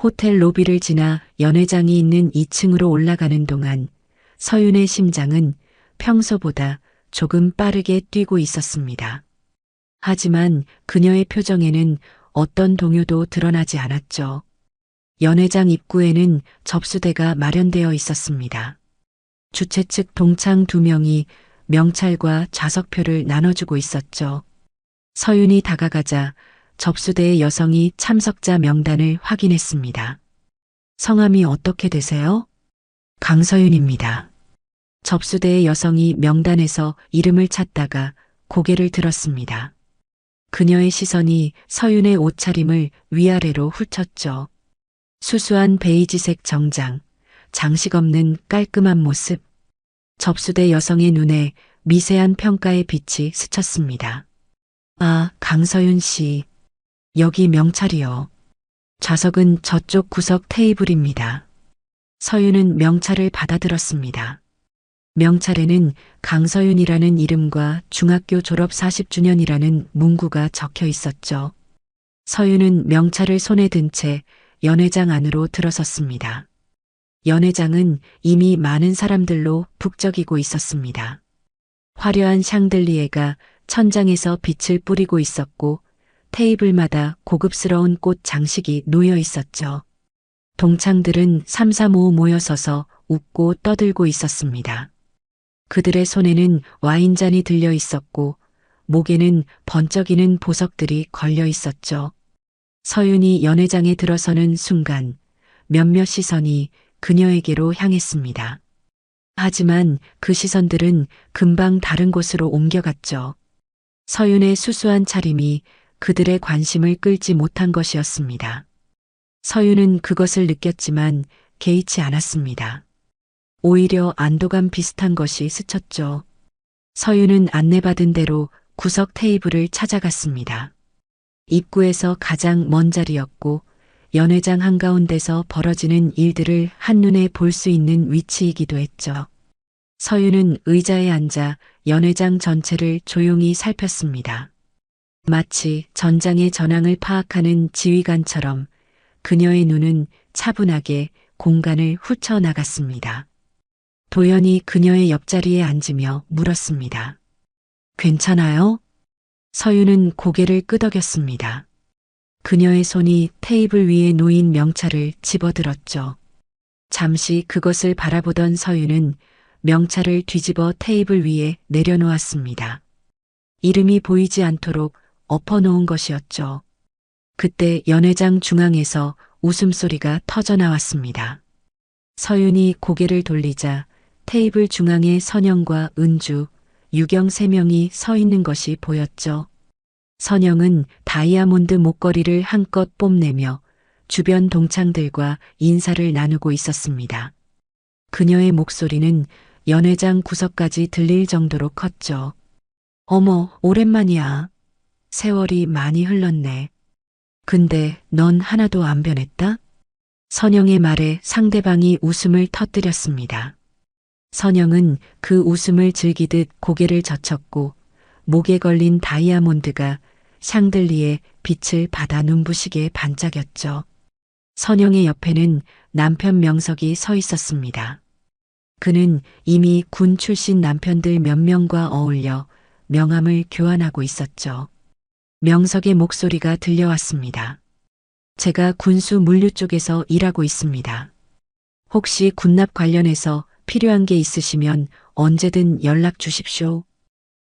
호텔 로비를 지나 연회장이 있는 2층으로 올라가는 동안 서윤의 심장은 평소보다 조금 빠르게 뛰고 있었습니다. 하지만 그녀의 표정에는 어떤 동요도 드러나지 않았죠. 연회장 입구에는 접수대가 마련되어 있었습니다. 주최 측 동창 2명이 명찰과 좌석표를 나눠주고 있었죠. 서윤이 다가가자 접수대의 여성이 참석자 명단을 확인했습니다. 성함이 어떻게 되세요? 강서윤입니다. 접수대의 여성이 명단에서 이름을 찾다가 고개를 들었습니다. 그녀의 시선이 서윤의 옷차림을 위아래로 훑었죠. 수수한 베이지색 정장, 장식 없는 깔끔한 모습. 접수대 여성의 눈에 미세한 평가의 빛이 스쳤습니다. 아, 강서윤 씨. 여기 명찰이요. 좌석은 저쪽 구석 테이블입니다. 서윤은 명찰을 받아들었습니다. 명찰에는 강서윤이라는 이름과 중학교 졸업 40주년이라는 문구가 적혀 있었죠. 서윤은 명찰을 손에 든 채 연회장 안으로 들어섰습니다. 연회장은 이미 많은 사람들로 북적이고 있었습니다. 화려한 샹들리에가 천장에서 빛을 뿌리고 있었고 테이블마다 고급스러운 꽃 장식이 놓여 있었죠. 동창들은 삼삼오오 모여서서 웃고 떠들고 있었습니다. 그들의 손에는 와인잔이 들려 있었고 목에는 번쩍이는 보석들이 걸려 있었죠. 서윤이 연회장에 들어서는 순간 몇몇 시선이 그녀에게로 향했습니다. 하지만 그 시선들은 금방 다른 곳으로 옮겨갔죠. 서윤의 수수한 차림이 그들의 관심을 끌지 못한 것이었습니다. 서윤은 그것을 느꼈지만 개의치 않았습니다. 오히려 안도감 비슷한 것이 스쳤죠. 서윤은 안내받은 대로 구석 테이블을 찾아갔습니다. 입구에서 가장 먼 자리였고 연회장 한가운데서 벌어지는 일들을 한눈에 볼 수 있는 위치이기도 했죠. 서윤은 의자에 앉아 연회장 전체를 조용히 살폈습니다. 마치 전장의 전황을 파악하는 지휘관처럼 그녀의 눈은 차분하게 공간을 훑어나갔습니다. 도연이 그녀의 옆자리에 앉으며 물었습니다. 괜찮아요? 서윤은 고개를 끄덕였습니다. 그녀의 손이 테이블 위에 놓인 명찰을 집어들었죠. 잠시 그것을 바라보던 서윤은 명찰을 뒤집어 테이블 위에 내려놓았습니다. 이름이 보이지 않도록 엎어놓은 것이었죠. 그때 연회장 중앙에서 웃음소리가 터져 나왔습니다. 서윤이 고개를 돌리자 테이블 중앙에 선영과 은주, 유경 3명이 서 있는 것이 보였죠. 선영은 다이아몬드 목걸이를 한껏 뽐내며 주변 동창들과 인사를 나누고 있었습니다. 그녀의 목소리는 연회장 구석까지 들릴 정도로 컸죠. 어머, 오랜만이야. 세월이 많이 흘렀네. 근데 넌 하나도 안 변했다? 선영의 말에 상대방이 웃음을 터뜨렸습니다. 선영은 그 웃음을 즐기듯 고개를 젖혔고 목에 걸린 다이아몬드가 샹들리에 빛을 받아 눈부시게 반짝였죠. 선영의 옆에는 남편 명석이 서 있었습니다. 그는 이미 군 출신 남편들 몇 명과 어울려 명함을 교환하고 있었죠. 명석의 목소리가 들려왔습니다. 제가 군수 물류 쪽에서 일하고 있습니다. 혹시 군납 관련해서 필요한 게 있으시면 언제든 연락 주십시오.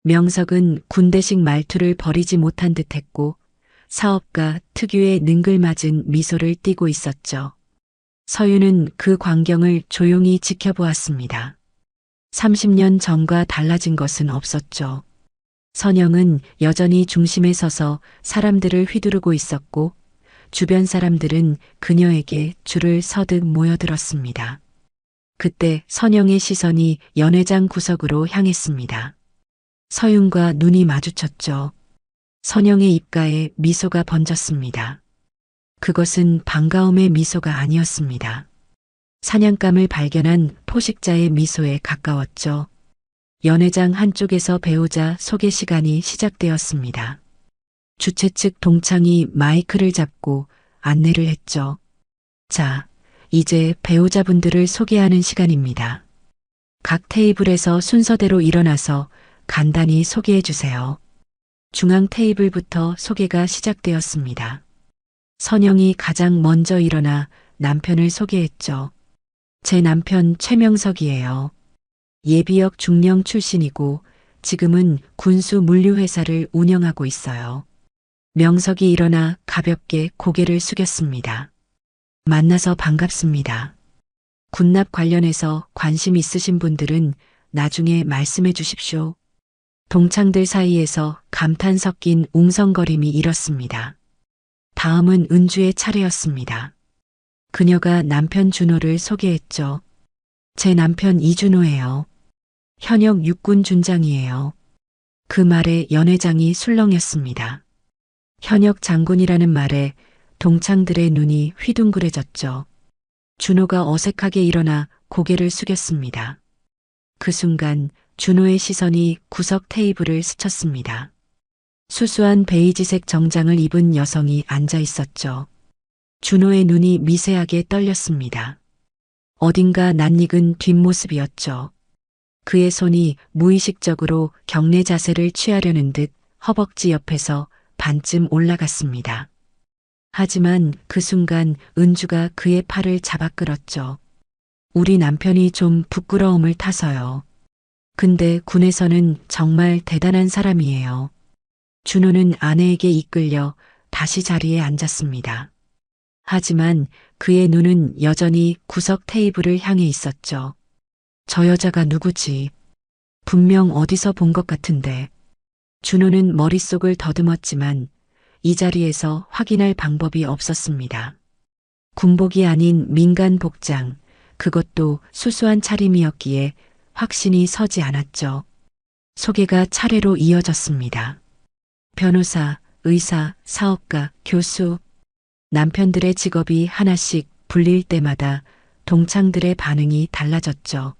명석은 군대식 말투를 버리지 못한 듯했고 사업가 특유의 능글맞은 미소를 띠고 있었죠. 서윤은 그 광경을 조용히 지켜보았습니다. 30년 전과 달라진 것은 없었죠. 선영은 여전히 중심에 서서 사람들을 휘두르고 있었고 주변 사람들은 그녀에게 줄을 서듯 모여들었습니다. 그때 선영의 시선이 연회장 구석으로 향했습니다. 서윤과 눈이 마주쳤죠. 선영의 입가에 미소가 번졌습니다. 그것은 반가움의 미소가 아니었습니다. 사냥감을 발견한 포식자의 미소에 가까웠죠. 연회장 한쪽에서 배우자 소개 시간이 시작되었습니다. 주최 측 동창이 마이크를 잡고 안내를 했죠. 자, 이제 배우자분들을 소개하는 시간입니다. 각 테이블에서 순서대로 일어나서 간단히 소개해 주세요. 중앙 테이블부터 소개가 시작되었습니다. 선영이 가장 먼저 일어나 남편을 소개했죠. 제 남편 최명석이에요. 예비역 중령 출신이고 지금은 군수 물류회사를 운영하고 있어요. 명석이 일어나 가볍게 고개를 숙였습니다. 만나서 반갑습니다. 군납 관련해서 관심 있으신 분들은 나중에 말씀해 주십시오. 동창들 사이에서 감탄 섞인 웅성거림이 일었습니다. 다음은 은주의 차례였습니다. 그녀가 남편 준호를 소개했죠. 제 남편 이준호예요. 현역 육군 준장이에요. 그 말에 연회장이 술렁였습니다. 현역 장군이라는 말에 동창들의 눈이 휘둥그레졌죠. 준호가 어색하게 일어나 고개를 숙였습니다. 그 순간 준호의 시선이 구석 테이블을 스쳤습니다. 수수한 베이지색 정장을 입은 여성이 앉아 있었죠. 준호의 눈이 미세하게 떨렸습니다. 어딘가 낯익은 뒷모습이었죠. 그의 손이 무의식적으로 경례 자세를 취하려는 듯 허벅지 옆에서 반쯤 올라갔습니다. 하지만 그 순간 은주가 그의 팔을 잡아 끌었죠. 우리 남편이 좀 부끄러움을 타서요. 근데 군에서는 정말 대단한 사람이에요. 준호는 아내에게 이끌려 다시 자리에 앉았습니다. 하지만 그의 눈은 여전히 구석 테이블을 향해 있었죠. 저 여자가 누구지? 분명 어디서 본 것 같은데. 준호는 머릿속을 더듬었지만 이 자리에서 확인할 방법이 없었습니다. 군복이 아닌 민간 복장, 그것도 수수한 차림이었기에 확신이 서지 않았죠. 소개가 차례로 이어졌습니다. 변호사, 의사, 사업가, 교수. 남편들의 직업이 하나씩 불릴 때마다 동창들의 반응이 달라졌죠.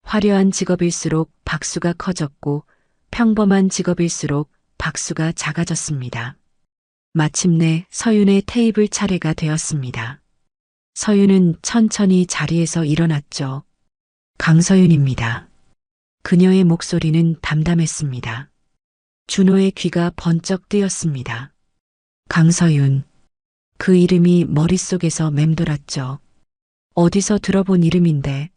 화려한 직업일수록 박수가 커졌고 평범한 직업일수록 박수가 작아졌습니다. 마침내 서윤의 테이블 차례가 되었습니다. 서윤은 천천히 자리에서 일어났죠. 강서윤입니다. 그녀의 목소리는 담담했습니다. 준호의 귀가 번쩍 뜨였습니다. 강서윤. 그 이름이 머릿속에서 맴돌았죠. 어디서 들어본 이름인데.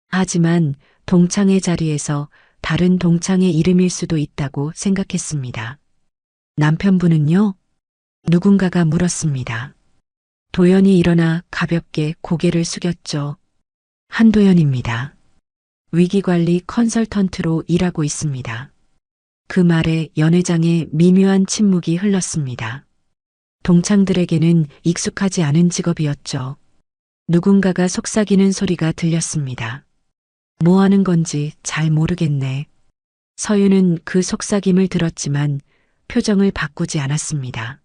하지만 동창의 자리에서 다른 동창의 이름일 수도 있다고 생각했습니다. 남편분은요? 누군가가 물었습니다. 도연이 일어나 가볍게 고개를 숙였죠. 한도연입니다. 위기관리 컨설턴트로 일하고 있습니다. 그 말에 연회장에 미묘한 침묵이 흘렀습니다. 동창들에게는 익숙하지 않은 직업이었죠. 누군가가 속삭이는 소리가 들렸습니다. 뭐 하는 건지 잘 모르겠네. 서윤은 그 속삭임을 들었지만 표정을 바꾸지 않았습니다.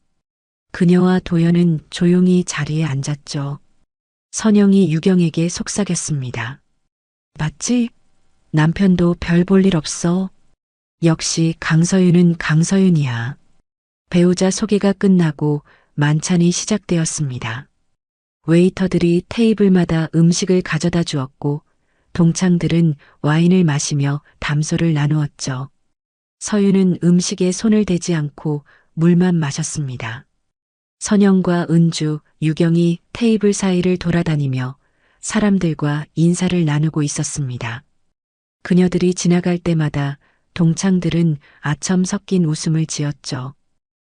그녀와 도연은 조용히 자리에 앉았죠. 선영이 유경에게 속삭였습니다. 맞지? 남편도 별 볼 일 없어. 역시 강서윤은 강서윤이야. 배우자 소개가 끝나고 만찬이 시작되었습니다. 웨이터들이 테이블마다 음식을 가져다 주었고 동창들은 와인을 마시며 담소를 나누었죠. 서윤은 음식에 손을 대지 않고 물만 마셨습니다. 선영과 은주, 유경이 테이블 사이를 돌아다니며 사람들과 인사를 나누고 있었습니다. 그녀들이 지나갈 때마다 동창들은 아첨 섞인 웃음을 지었죠.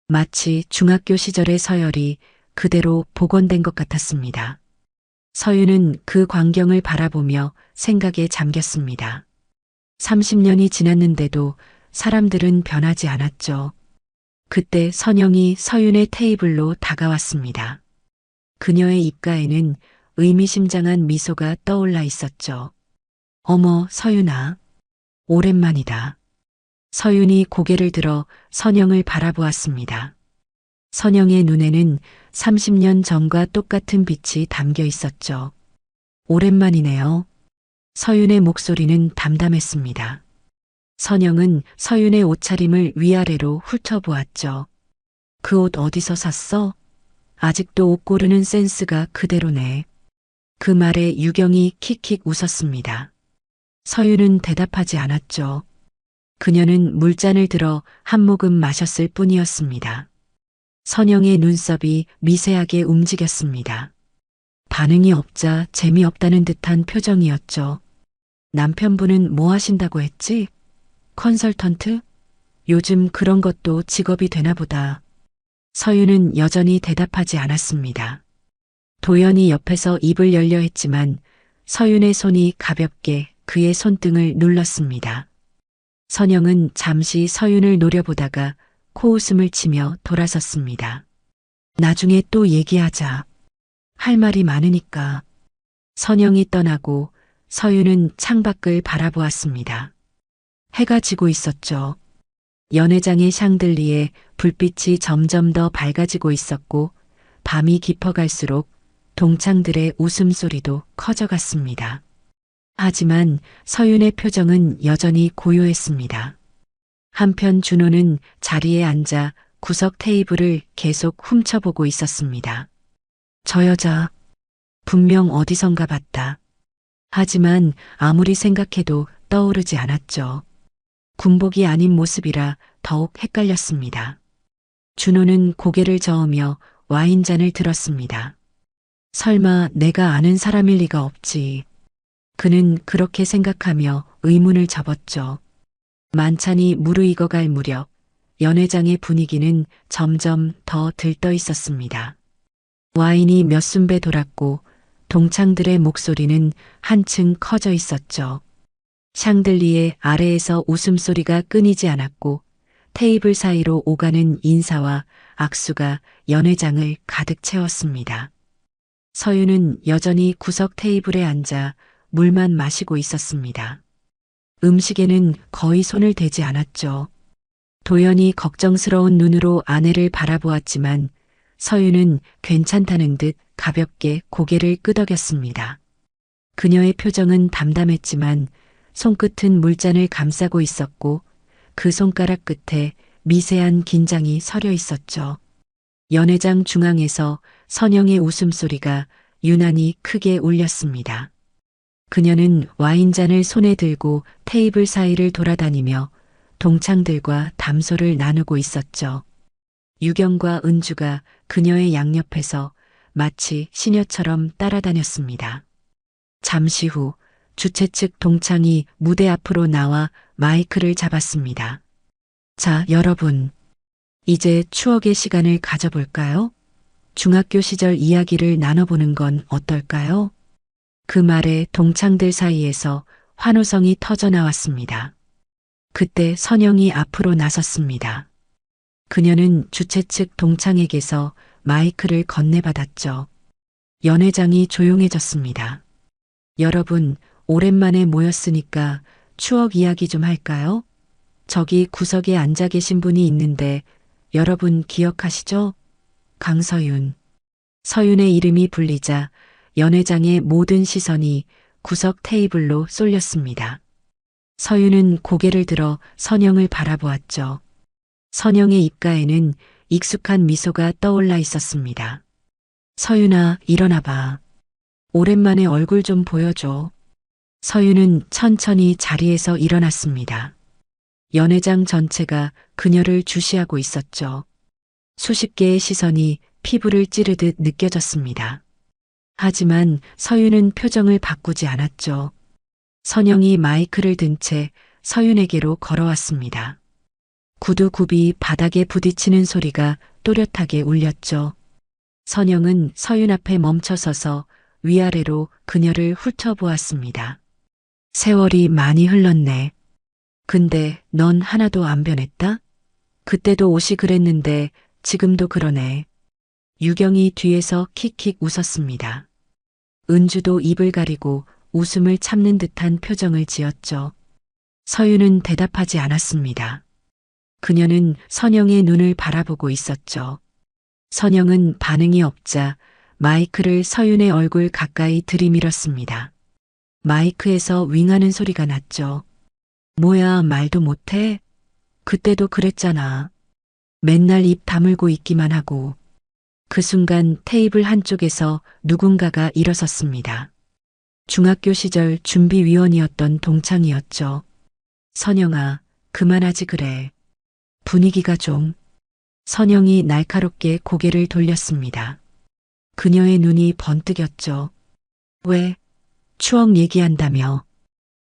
마치 중학교 시절의 서열이 그대로 복원된 것 같았습니다. 서윤은 그 광경을 바라보며 생각에 잠겼습니다. 30년이 지났는데도 사람들은 변하지 않았죠. 그때 선영이 서윤의 테이블로 다가왔습니다. 그녀의 입가에는 의미심장한 미소가 떠올라 있었죠. 어머, 서윤아. 오랜만이다. 서윤이 고개를 들어 선영을 바라보았습니다. 선영의 눈에는 30년 전과 똑같은 빛이 담겨 있었죠. 오랜만이네요. 서윤의 목소리는 담담했습니다. 선영은 서윤의 옷차림을 위아래로 훑어보았죠. 그 옷 어디서 샀어? 아직도 옷 고르는 센스가 그대로네. 그 말에 유경이 킥킥 웃었습니다. 서윤은 대답하지 않았죠. 그녀는 물잔을 들어 한 모금 마셨을 뿐이었습니다. 선영의 눈썹이 미세하게 움직였습니다. 반응이 없자 재미없다는 듯한 표정이었죠. 남편분은 뭐 하신다고 했지? 컨설턴트? 요즘 그런 것도 직업이 되나 보다. 서윤은 여전히 대답하지 않았습니다. 도연이 옆에서 입을 열려 했지만 서윤의 손이 가볍게 그의 손등을 눌렀습니다. 선영은 잠시 서윤을 노려보다가 코웃음을 치며 돌아섰습니다. 나중에 또 얘기하자. 할 말이 많으니까. 선영이 떠나고 서윤은 창밖을 바라보았습니다. 해가 지고 있었죠. 연회장의 샹들리에 불빛이 점점 더 밝아지고 있었고 밤이 깊어갈수록 동창들의 웃음소리도 커져갔습니다. 하지만 서윤의 표정은 여전히 고요했습니다. 한편 준호는 자리에 앉아 구석 테이블을 계속 훔쳐보고 있었습니다. 저 여자 분명 어디선가 봤다. 하지만 아무리 생각해도 떠오르지 않았죠. 군복이 아닌 모습이라 더욱 헷갈렸습니다. 준호는 고개를 저으며 와인잔을 들었습니다. 설마 내가 아는 사람일 리가 없지. 그는 그렇게 생각하며 의문을 접었죠. 만찬이 무르익어갈 무렵 연회장의 분위기는 점점 더 들떠 있었습니다. 와인이 몇 순배 돌았고 동창들의 목소리는 한층 커져 있었죠. 샹들리에 아래에서 웃음소리가 끊이지 않았고 테이블 사이로 오가는 인사와 악수가 연회장을 가득 채웠습니다. 서윤은 여전히 구석 테이블에 앉아 물만 마시고 있었습니다. 음식에는 거의 손을 대지 않았죠. 도연이 걱정스러운 눈으로 아내를 바라보았지만 서윤은 괜찮다는 듯 가볍게 고개를 끄덕였습니다. 그녀의 표정은 담담했지만 손끝은 물잔을 감싸고 있었고 그 손가락 끝에 미세한 긴장이 서려 있었죠. 연회장 중앙에서 선영의 웃음소리가 유난히 크게 울렸습니다. 그녀는 와인잔을 손에 들고 테이블 사이를 돌아다니며 동창들과 담소를 나누고 있었죠. 유경과 은주가 그녀의 양옆에서 마치 시녀처럼 따라다녔습니다. 잠시 후 주최 측 동창이 무대 앞으로 나와 마이크를 잡았습니다. 자, 여러분. 이제 추억의 시간을 가져볼까요? 중학교 시절 이야기를 나눠보는 건 어떨까요? 그 말에 동창들 사이에서 환호성이 터져 나왔습니다. 그때 선영이 앞으로 나섰습니다. 그녀는 주최 측 동창에게서 마이크를 건네받았죠. 연회장이 조용해졌습니다. 여러분, 오랜만에 모였으니까 추억 이야기 좀 할까요? 저기 구석에 앉아 계신 분이 있는데 여러분 기억하시죠? 강서윤. 서윤의 이름이 불리자 연회장의 모든 시선이 구석 테이블로 쏠렸습니다. 서윤은 고개를 들어 선영을 바라보았죠. 선영의 입가에는 익숙한 미소가 떠올라 있었습니다. 서윤아, 일어나 봐. 오랜만에 얼굴 좀 보여줘. 서윤은 천천히 자리에서 일어났습니다. 연회장 전체가 그녀를 주시하고 있었죠. 수십 개의 시선이 피부를 찌르듯 느껴졌습니다. 하지만 서윤은 표정을 바꾸지 않았죠. 선영이 마이크를 든 채 서윤에게로 걸어왔습니다. 구두굽이 바닥에 부딪히는 소리가 또렷하게 울렸죠. 선영은 서윤 앞에 멈춰서서 위아래로 그녀를 훑어보았습니다. 세월이 많이 흘렀네. 근데 넌 하나도 안 변했다? 그때도 옷이 그랬는데 지금도 그러네. 유경이 뒤에서 킥킥 웃었습니다. 은주도 입을 가리고 웃음을 참는 듯한 표정을 지었죠. 서윤은 대답하지 않았습니다. 그녀는 선영의 눈을 바라보고 있었죠. 선영은 반응이 없자 마이크를 서윤의 얼굴 가까이 들이밀었습니다. 마이크에서 윙하는 소리가 났죠. 뭐야, 말도 못해? 그때도 그랬잖아. 맨날 입 다물고 있기만 하고. 그 순간 테이블 한쪽에서 누군가가 일어섰습니다. 중학교 시절 준비위원이었던 동창이었죠. 선영아, 그만하지 그래. 분위기가 좀. 선영이 날카롭게 고개를 돌렸습니다. 그녀의 눈이 번뜩였죠. 왜? 추억 얘기한다며.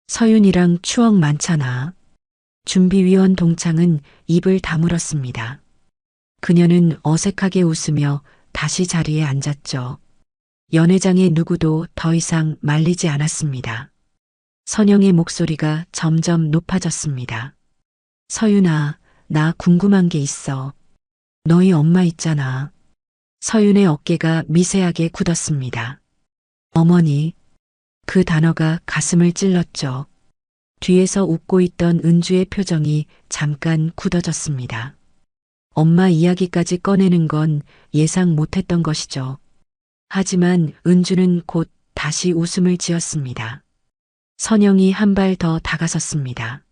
서윤이랑 추억 많잖아. 준비위원 동창은 입을 다물었습니다. 그녀는 어색하게 웃으며 다시 자리에 앉았죠. 연회장의 누구도 더 이상 말리지 않았습니다. 선영의 목소리가 점점 높아졌습니다. 서윤아, 나 궁금한 게 있어. 너희 엄마 있잖아. 서윤의 어깨가 미세하게 굳었습니다. 어머니. 그 단어가 가슴을 찔렀죠. 뒤에서 웃고 있던 은주의 표정이 잠깐 굳어졌습니다. 엄마 이야기까지 꺼내는 건 예상 못했던 것이죠. 하지만 은주는 곧 다시 웃음을 지었습니다. 선영이 한 발 더 다가섰습니다.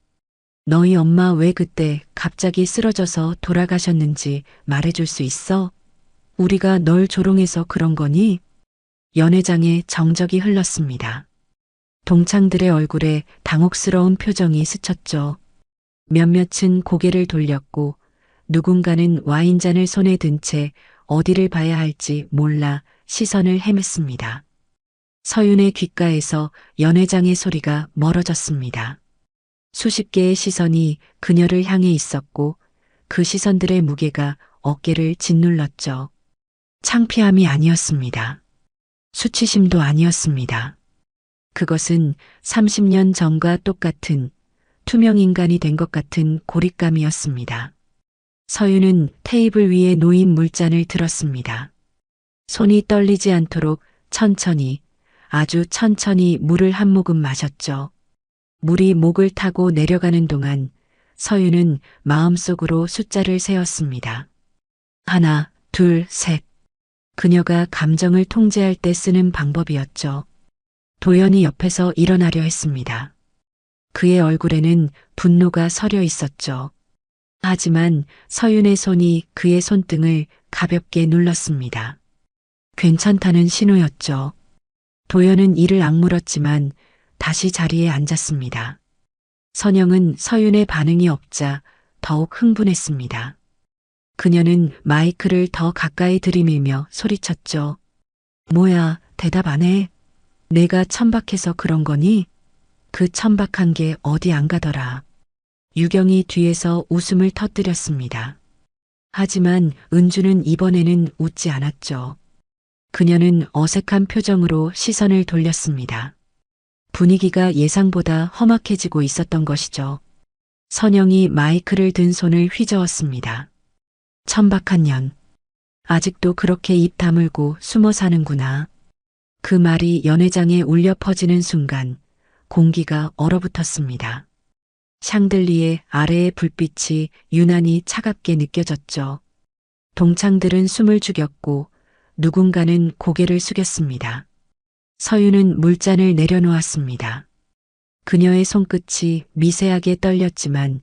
너희 엄마 왜 그때 갑자기 쓰러져서 돌아가셨는지 말해줄 수 있어? 우리가 널 조롱해서 그런 거니? 연회장에 정적이 흘렀습니다. 동창들의 얼굴에 당혹스러운 표정이 스쳤죠. 몇몇은 고개를 돌렸고 누군가는 와인잔을 손에 든 채 어디를 봐야 할지 몰라 시선을 헤맸습니다. 서윤의 귓가에서 연회장의 소리가 멀어졌습니다. 수십 개의 시선이 그녀를 향해 있었고 그 시선들의 무게가 어깨를 짓눌렀죠. 창피함이 아니었습니다. 수치심도 아니었습니다. 그것은 30년 전과 똑같은 투명 인간이 된 것 같은 고립감이었습니다. 서윤은 테이블 위에 놓인 물잔을 들었습니다. 손이 떨리지 않도록 천천히, 아주 천천히 물을 한 모금 마셨죠. 물이 목을 타고 내려가는 동안 서윤은 마음속으로 숫자를 세었습니다. 하나, 둘, 셋. 그녀가 감정을 통제할 때 쓰는 방법이었죠. 도연이 옆에서 일어나려 했습니다. 그의 얼굴에는 분노가 서려 있었죠. 하지만 서윤의 손이 그의 손등을 가볍게 눌렀습니다. 괜찮다는 신호였죠. 도연은 이를 악물었지만 다시 자리에 앉았습니다. 선영은 서윤의 반응이 없자 더욱 흥분했습니다. 그녀는 마이크를 더 가까이 들이밀며 소리쳤죠. 뭐야, 대답 안 해? 내가 천박해서 그런 거니? 그 천박한 게 어디 안 가더라. 유경이 뒤에서 웃음을 터뜨렸습니다. 하지만 은주는 이번에는 웃지 않았죠. 그녀는 어색한 표정으로 시선을 돌렸습니다. 분위기가 예상보다 험악해지고 있었던 것이죠. 선영이 마이크를 든 손을 휘저었습니다. 천박한 년. 아직도 그렇게 입 다물고 숨어 사는구나. 그 말이 연회장에 울려 퍼지는 순간 공기가 얼어붙었습니다. 샹들리에 아래의 불빛이 유난히 차갑게 느껴졌죠. 동창들은 숨을 죽였고 누군가는 고개를 숙였습니다. 서유는 물잔을 내려놓았습니다. 그녀의 손끝이 미세하게 떨렸지만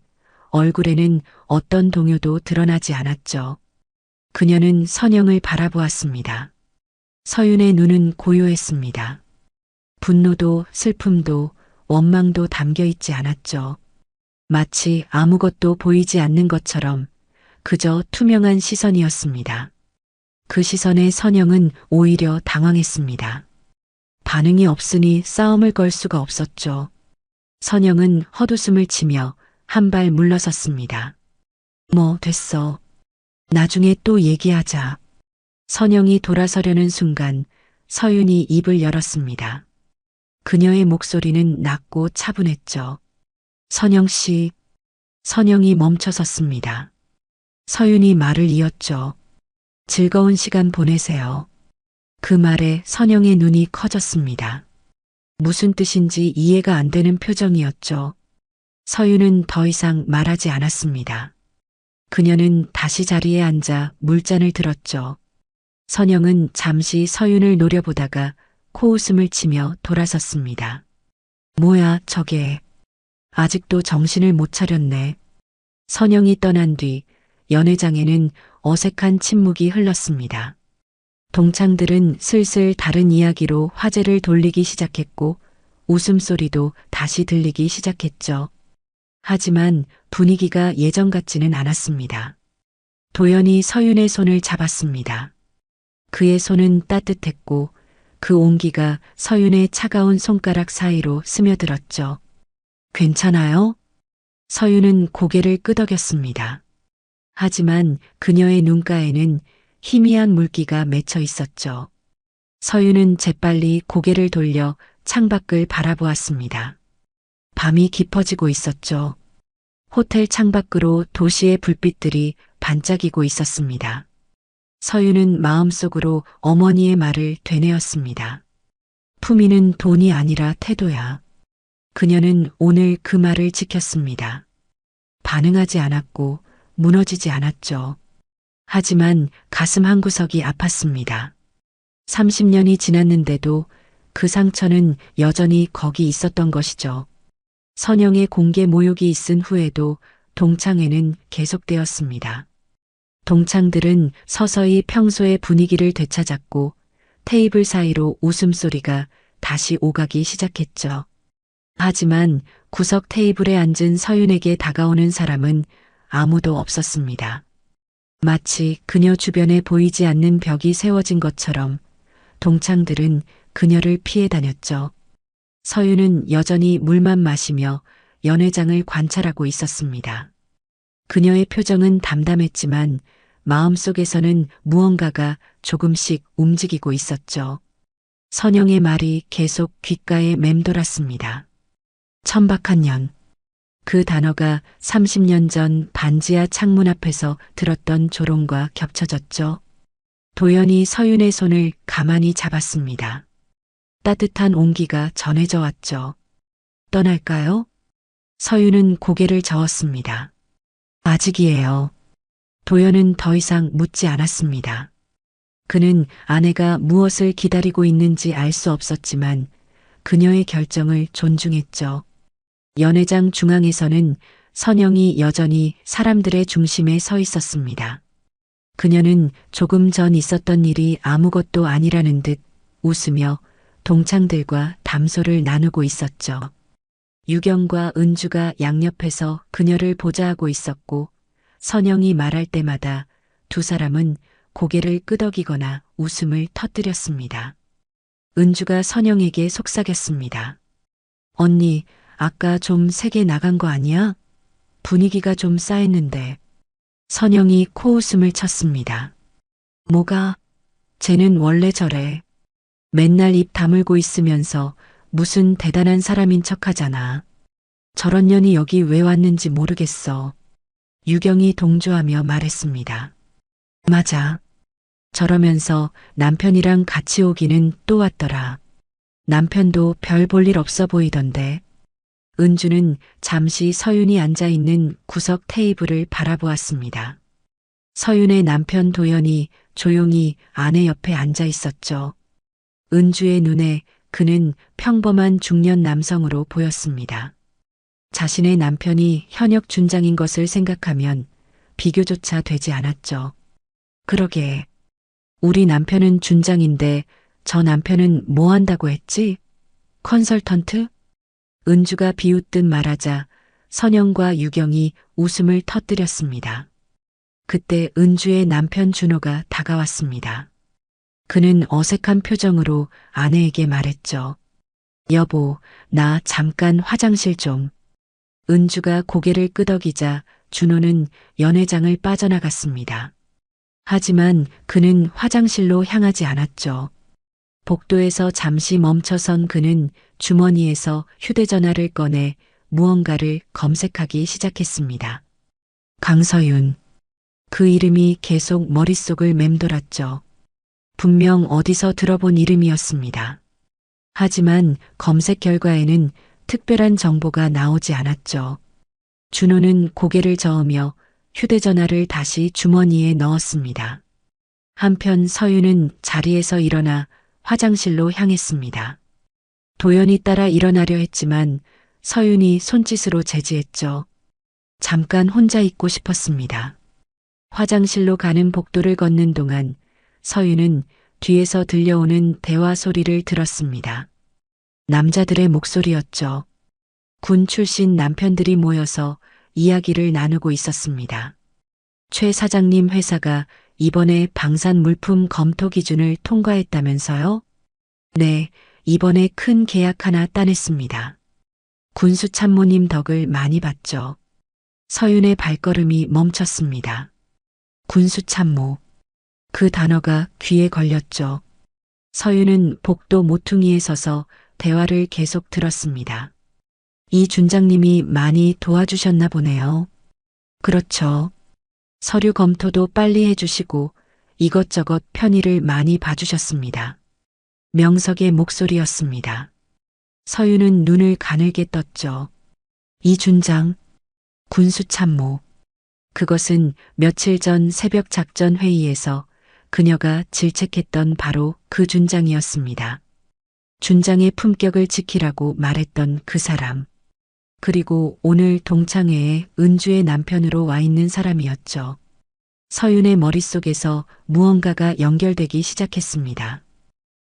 얼굴에는 어떤 동요도 드러나지 않았죠. 그녀는 선영을 바라보았습니다. 서윤의 눈은 고요했습니다. 분노도 슬픔도 원망도 담겨 있지 않았죠. 마치 아무것도 보이지 않는 것처럼 그저 투명한 시선이었습니다. 그 시선에 선영은 오히려 당황했습니다. 반응이 없으니 싸움을 걸 수가 없었죠. 선영은 헛웃음을 치며 한 발 물러섰습니다. 뭐 됐어. 나중에 또 얘기하자. 선영이 돌아서려는 순간 서윤이 입을 열었습니다. 그녀의 목소리는 낮고 차분했죠. 선영 씨. 선영이 멈춰섰습니다. 서윤이 말을 이었죠. 즐거운 시간 보내세요. 그 말에 선영의 눈이 커졌습니다. 무슨 뜻인지 이해가 안 되는 표정이었죠. 서윤은 더 이상 말하지 않았습니다. 그녀는 다시 자리에 앉아 물잔을 들었죠. 선영은 잠시 서윤을 노려보다가 코웃음을 치며 돌아섰습니다. 뭐야 저게. 아직도 정신을 못 차렸네. 선영이 떠난 뒤 연회장에는 어색한 침묵이 흘렀습니다. 동창들은 슬슬 다른 이야기로 화제를 돌리기 시작했고 웃음소리도 다시 들리기 시작했죠. 하지만 분위기가 예전 같지는 않았습니다. 도연이 서윤의 손을 잡았습니다. 그의 손은 따뜻했고 그 온기가 서윤의 차가운 손가락 사이로 스며들었죠. 괜찮아요? 서윤은 고개를 끄덕였습니다. 하지만 그녀의 눈가에는 희미한 물기가 맺혀 있었죠. 서윤은 재빨리 고개를 돌려 창밖을 바라보았습니다. 밤이 깊어지고 있었죠. 호텔 창밖으로 도시의 불빛들이 반짝이고 있었습니다. 서윤은 마음속으로 어머니의 말을 되뇌었습니다. 품위는 돈이 아니라 태도야. 그녀는 오늘 그 말을 지켰습니다. 반응하지 않았고 무너지지 않았죠. 하지만 가슴 한구석이 아팠습니다. 30년이 지났는데도 그 상처는 여전히 거기 있었던 것이죠. 선영의 공개 모욕이 있은 후에도 동창회는 계속되었습니다. 동창들은 서서히 평소의 분위기를 되찾았고 테이블 사이로 웃음소리가 다시 오가기 시작했죠. 하지만 구석 테이블에 앉은 서윤에게 다가오는 사람은 아무도 없었습니다. 마치 그녀 주변에 보이지 않는 벽이 세워진 것처럼 동창들은 그녀를 피해 다녔죠. 서윤은 여전히 물만 마시며 연회장을 관찰하고 있었습니다. 그녀의 표정은 담담했지만 마음속에서는 무언가가 조금씩 움직이고 있었죠. 선영의 말이 계속 귓가에 맴돌았습니다. 천박한 년. 그 단어가 30년 전 반지하 창문 앞에서 들었던 조롱과 겹쳐졌죠. 도연이 서윤의 손을 가만히 잡았습니다. 따뜻한 온기가 전해져 왔죠. 떠날까요? 서윤은 고개를 저었습니다. 아직이에요. 도연은 더 이상 묻지 않았습니다. 그는 아내가 무엇을 기다리고 있는지 알 수 없었지만 그녀의 결정을 존중했죠. 연회장 중앙에서는 선영이 여전히 사람들의 중심에 서 있었습니다. 그녀는 조금 전 있었던 일이 아무것도 아니라는 듯 웃으며 동창들과 담소를 나누고 있었죠. 유경과 은주가 양옆에서 그녀를 보좌하고 있었고 선영이 말할 때마다 두 사람은 고개를 끄덕이거나 웃음을 터뜨렸습니다. 은주가 선영에게 속삭였습니다. 언니, 아까 좀 세게 나간 거 아니야? 분위기가 좀 싸했는데. 선영이 코웃음을 쳤습니다. 뭐가? 쟤는 원래 저래. 맨날 입 다물고 있으면서 무슨 대단한 사람인 척 하잖아. 저런 년이 여기 왜 왔는지 모르겠어. 유경이 동조하며 말했습니다. 맞아. 저러면서 남편이랑 같이 오기는 또 왔더라. 남편도 별 볼 일 없어 보이던데. 은주는 잠시 서윤이 앉아있는 구석 테이블을 바라보았습니다. 서윤의 남편 도연이 조용히 아내 옆에 앉아 있었죠. 은주의 눈에 그는 평범한 중년 남성으로 보였습니다. 자신의 남편이 현역 준장인 것을 생각하면 비교조차 되지 않았죠. 그러게. 우리 남편은 준장인데 저 남편은 뭐 한다고 했지? 컨설턴트? 은주가 비웃듯 말하자 선영과 유경이 웃음을 터뜨렸습니다. 그때 은주의 남편 준호가 다가왔습니다. 그는 어색한 표정으로 아내에게 말했죠. 여보, 나 잠깐 화장실 좀. 은주가 고개를 끄덕이자 준호는 연회장을 빠져나갔습니다. 하지만 그는 화장실로 향하지 않았죠. 복도에서 잠시 멈춰선 그는 주머니에서 휴대전화를 꺼내 무언가를 검색하기 시작했습니다. 강서윤. 그 이름이 계속 머릿속을 맴돌았죠. 분명 어디서 들어본 이름이었습니다. 하지만 검색 결과에는 특별한 정보가 나오지 않았죠. 준호는 고개를 저으며 휴대전화를 다시 주머니에 넣었습니다. 한편 서윤은 자리에서 일어나 화장실로 향했습니다. 도연이 따라 일어나려 했지만 서윤이 손짓으로 제지했죠. 잠깐 혼자 있고 싶었습니다. 화장실로 가는 복도를 걷는 동안 서윤은 뒤에서 들려오는 대화 소리를 들었습니다. 남자들의 목소리였죠. 군 출신 남편들이 모여서 이야기를 나누고 있었습니다. 최 사장님 회사가 이번에 방산 물품 검토 기준을 통과했다면서요? 네, 이번에 큰 계약 하나 따냈습니다. 군수 참모님 덕을 많이 봤죠. 서윤의 발걸음이 멈췄습니다. 군수 참모. 그 단어가 귀에 걸렸죠. 서윤은 복도 모퉁이에 서서 대화를 계속 들었습니다. 이 준장님이 많이 도와주셨나 보네요. 그렇죠. 서류 검토도 빨리 해주시고 이것저것 편의를 많이 봐주셨습니다. 명석의 목소리였습니다. 서윤은 눈을 가늘게 떴죠. 이 준장, 군수 참모. 그것은 며칠 전 새벽 작전 회의에서 그녀가 질책했던 바로 그 준장이었습니다. 준장의 품격을 지키라고 말했던 그 사람. 그리고 오늘 동창회에 은주의 남편으로 와 있는 사람이었죠. 서윤의 머릿속에서 무언가가 연결되기 시작했습니다.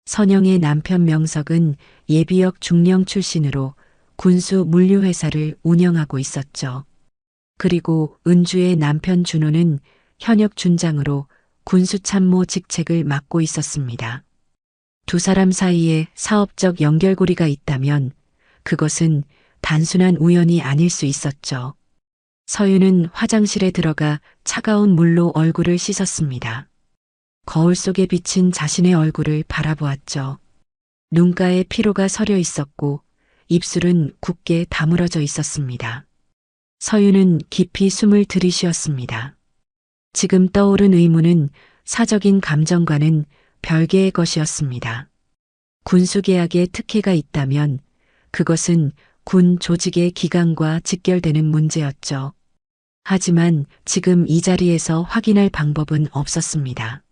선영의 남편 명석은 예비역 중령 출신으로 군수 물류회사를 운영하고 있었죠. 그리고 은주의 남편 준호는 현역 준장으로 군수참모 직책을 맡고 있었습니다. 두 사람 사이에 사업적 연결고리가 있다면 그것은 단순한 우연이 아닐 수 있었죠. 서윤은 화장실에 들어가 차가운 물로 얼굴을 씻었습니다. 거울 속에 비친 자신의 얼굴을 바라보았죠. 눈가에 피로가 서려 있었고 입술은 굳게 다물어져 있었습니다. 서윤은 깊이 숨을 들이쉬었습니다. 지금 떠오른 의문은 사적인 감정과는 별개의 것이었습니다. 군수계약에 특혜가 있다면 그것은 군 조직의 기강과 직결되는 문제였죠. 하지만 지금 이 자리에서 확인할 방법은 없었습니다.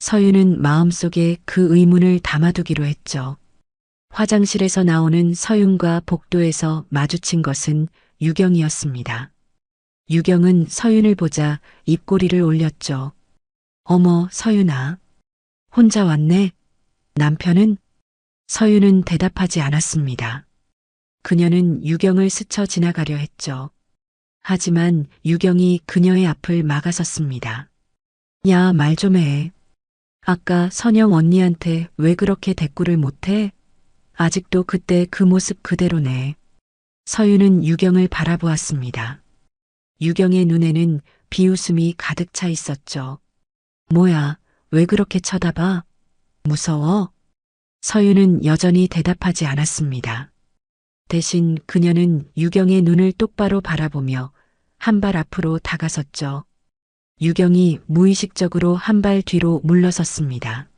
서윤은 마음속에 그 의문을 담아두기로 했죠. 화장실에서 나오는 서윤과 복도에서 마주친 것은 유경이었습니다. 유경은 서윤을 보자 입꼬리를 올렸죠. 어머, 서윤아. 혼자 왔네? 남편은? 서윤은 대답하지 않았습니다. 그녀는 유경을 스쳐 지나가려 했죠. 하지만 유경이 그녀의 앞을 막아섰습니다. 야, 말 좀 해. 아까 선영 언니한테 왜 그렇게 대꾸를 못해? 아직도 그때 그 모습 그대로네. 서윤은 유경을 바라보았습니다. 유경의 눈에는 비웃음이 가득 차 있었죠. 뭐야, 왜 그렇게 쳐다봐? 무서워? 서윤은 여전히 대답하지 않았습니다. 대신 그녀는 유경의 눈을 똑바로 바라보며 한 발 앞으로 다가섰죠. 유경이 무의식적으로 한 발 뒤로 물러섰습니다.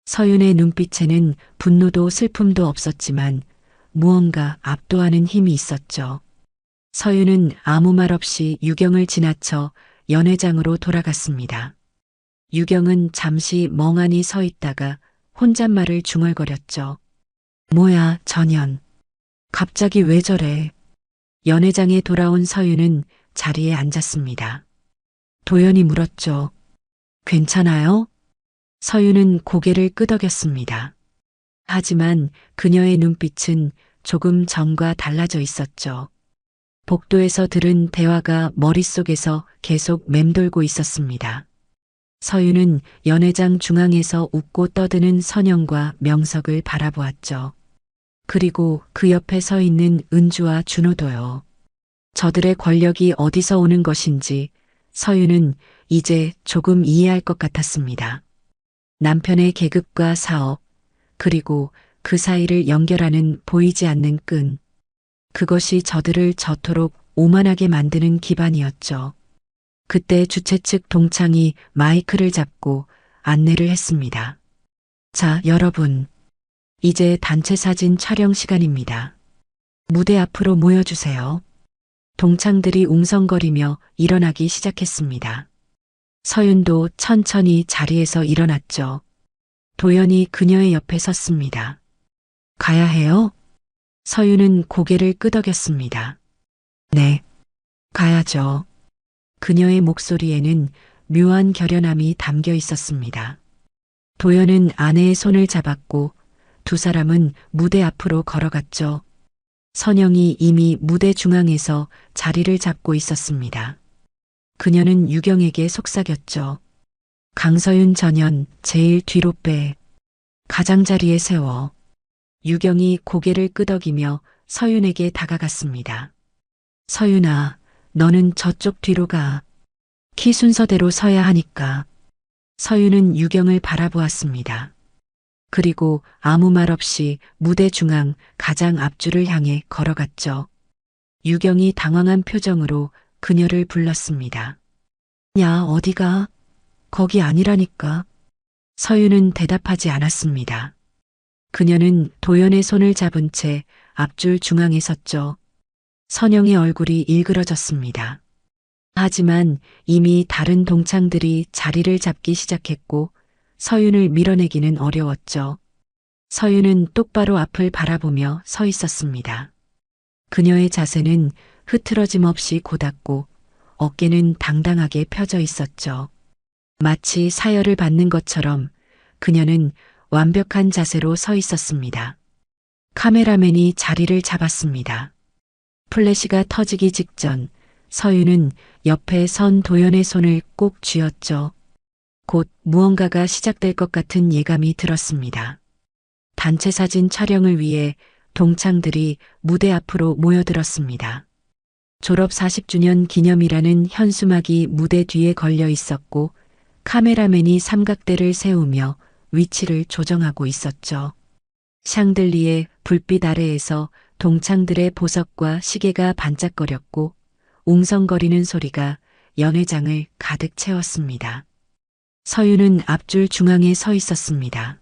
서윤의 눈빛에는 분노도 슬픔도 없었지만 무언가 압도하는 힘이 있었죠. 서윤은 아무 말 없이 유경을 지나쳐 연회장으로 돌아갔습니다. 유경은 잠시 멍하니 서 있다가 혼잣말을 중얼거렸죠. 뭐야, 전현. 갑자기 왜 저래? 연회장에 돌아온 서윤은 자리에 앉았습니다. 도연이 물었죠. 괜찮아요? 서윤은 고개를 끄덕였습니다. 하지만 그녀의 눈빛은 조금 전과 달라져 있었죠. 복도에서 들은 대화가 머릿속에서 계속 맴돌고 있었습니다. 서윤은 연회장 중앙에서 웃고 떠드는 선영과 명석을 바라보았죠. 그리고 그 옆에 서 있는 은주와 준호도요. 저들의 권력이 어디서 오는 것인지 서윤은 이제 조금 이해할 것 같았습니다. 남편의 계급과 사업, 그리고 그 사이를 연결하는 보이지 않는 끈. 그것이 저들을 저토록 오만하게 만드는 기반이었죠. 그때 주최 측 동창이 마이크를 잡고 안내를 했습니다. 자, 여러분. 이제 단체 사진 촬영 시간입니다. 무대 앞으로 모여주세요. 동창들이 웅성거리며 일어나기 시작했습니다. 서윤도 천천히 자리에서 일어났죠. 도연이 그녀의 옆에 섰습니다. 가야 해요? 서윤은 고개를 끄덕였습니다. 네, 가야죠. 그녀의 목소리에는 묘한 결연함이 담겨 있었습니다. 도연은 아내의 손을 잡았고 두 사람은 무대 앞으로 걸어갔죠. 선영이 이미 무대 중앙에서 자리를 잡고 있었습니다. 그녀는 유경에게 속삭였죠. 강서윤 전현 제일 뒤로 빼. 가장자리에 세워. 유경이 고개를 끄덕이며 서윤에게 다가갔습니다. 서윤아, 너는 저쪽 뒤로 가. 키 순서대로 서야 하니까. 서윤은 유경을 바라보았습니다. 그리고 아무 말 없이 무대 중앙 가장 앞줄을 향해 걸어갔죠. 유경이 당황한 표정으로 그녀를 불렀습니다. 야, 어디가? 거기 아니라니까. 서윤은 대답하지 않았습니다. 그녀는 도연의 손을 잡은 채 앞줄 중앙에 섰죠. 선영의 얼굴이 일그러졌습니다. 하지만 이미 다른 동창들이 자리를 잡기 시작했고 서윤을 밀어내기는 어려웠죠. 서윤은 똑바로 앞을 바라보며 서 있었습니다. 그녀의 자세는 흐트러짐 없이 곧았고 어깨는 당당하게 펴져 있었죠. 마치 사열을 받는 것처럼 그녀는 완벽한 자세로 서 있었습니다. 카메라맨이 자리를 잡았습니다. 플래시가 터지기 직전 서윤은 옆에 선 도연의 손을 꼭 쥐었죠. 곧 무언가가 시작될 것 같은 예감이 들었습니다. 단체 사진 촬영을 위해 동창들이 무대 앞으로 모여들었습니다. 졸업 40주년 기념이라는 현수막이 무대 뒤에 걸려 있었고 카메라맨이 삼각대를 세우며 위치를 조정하고 있었죠. 샹들리에 불빛 아래에서 동창들의 보석과 시계가 반짝거렸고 웅성거리는 소리가 연회장을 가득 채웠습니다. 서윤은 앞줄 중앙에 서 있었습니다.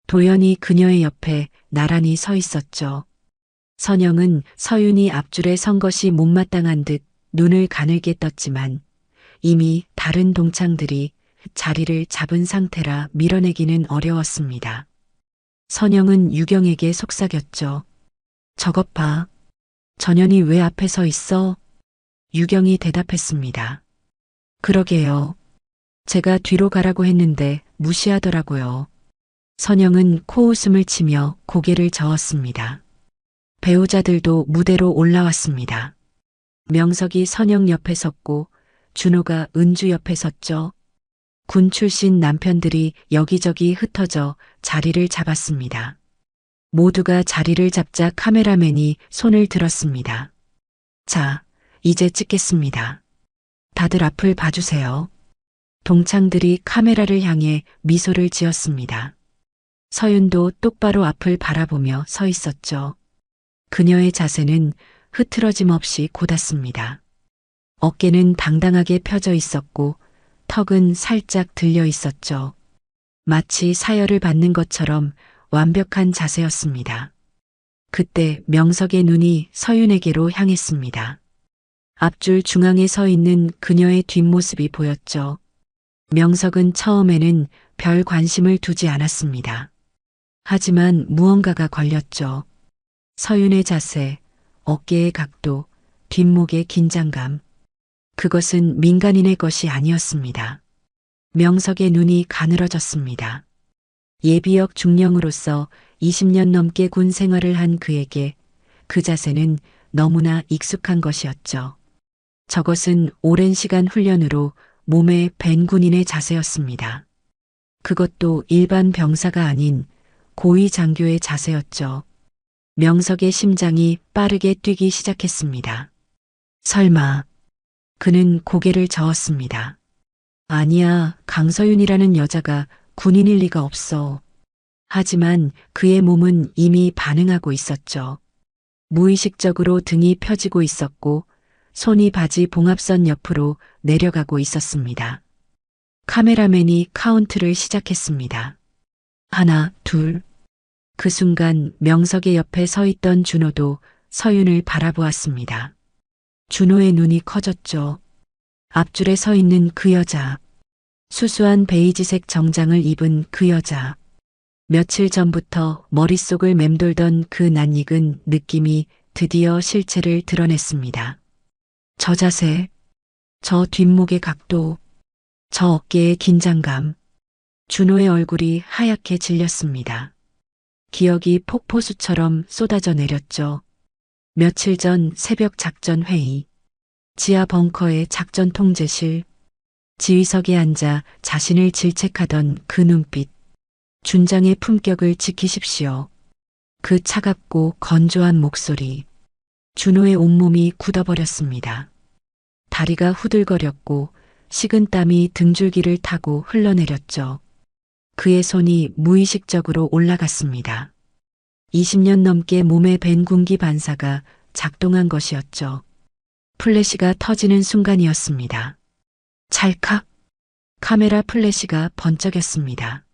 도연이 그녀의 옆에 나란히 서 있었죠. 선영은 서윤이 앞줄에 선 것이 못마땅한 듯 눈을 가늘게 떴지만 이미 다른 동창들이 자리를 잡은 상태라 밀어내기는 어려웠습니다. 선영은 유경에게 속삭였죠. 저것 봐. 전현이 왜 앞에 서 있어? 유경이 대답했습니다. 그러게요. 제가 뒤로 가라고 했는데 무시하더라고요. 선영은 코웃음을 치며 고개를 저었습니다. 배우자들도 무대로 올라왔습니다. 명석이 선영 옆에 섰고 준호가 은주 옆에 섰죠. 군 출신 남편들이 여기저기 흩어져 자리를 잡았습니다. 모두가 자리를 잡자 카메라맨이 손을 들었습니다. 자, 이제 찍겠습니다. 다들 앞을 봐주세요. 동창들이 카메라를 향해 미소를 지었습니다. 서윤도 똑바로 앞을 바라보며 서 있었죠. 그녀의 자세는 흐트러짐 없이 곧았습니다. 어깨는 당당하게 펴져 있었고 턱은 살짝 들려 있었죠. 마치 사열을 받는 것처럼 완벽한 자세였습니다. 그때 명석의 눈이 서윤에게로 향했습니다. 앞줄 중앙에 서 있는 그녀의 뒷모습이 보였죠. 명석은 처음에는 별 관심을 두지 않았습니다. 하지만 무언가가 걸렸죠. 서윤의 자세, 어깨의 각도, 뒷목의 긴장감. 그것은 민간인의 것이 아니었습니다. 명석의 눈이 가늘어졌습니다. 예비역 중령으로서 20년 넘게 군 생활을 한 그에게 그 자세는 너무나 익숙한 것이었죠. 저것은 오랜 시간 훈련으로 몸에 밴 군인의 자세였습니다. 그것도 일반 병사가 아닌 고위 장교의 자세였죠. 명석의 심장이 빠르게 뛰기 시작했습니다. 설마. 그는 고개를 저었습니다. 아니야, 강서윤이라는 여자가 군인일 리가 없어. 하지만 그의 몸은 이미 반응하고 있었죠. 무의식적으로 등이 펴지고 있었고 손이 바지 봉합선 옆으로 내려가고 있었습니다. 카메라맨이 카운트를 시작했습니다. 하나, 둘. 그 순간 명석의 옆에 서 있던 준호도 서윤을 바라보았습니다. 준호의 눈이 커졌죠. 앞줄에 서 있는 그 여자. 수수한 베이지색 정장을 입은 그 여자. 며칠 전부터 머릿속을 맴돌던 그 낯익은 느낌이 드디어 실체를 드러냈습니다. 저 자세, 저 뒷목의 각도, 저 어깨의 긴장감. 준호의 얼굴이 하얗게 질렸습니다. 기억이 폭포수처럼 쏟아져 내렸죠. 며칠 전 새벽 작전 회의, 지하 벙커의 작전 통제실, 지휘석에 앉아 자신을 질책하던 그 눈빛, 준장의 품격을 지키십시오. 그 차갑고 건조한 목소리, 준호의 온몸이 굳어버렸습니다. 다리가 후들거렸고 식은 땀이 등줄기를 타고 흘러내렸죠. 그의 손이 무의식적으로 올라갔습니다. 20년 넘게 몸에 밴 군기 반사가 작동한 것이었죠. 플래시가 터지는 순간이었습니다. 찰칵. 카메라 플래시가 번쩍였습니다.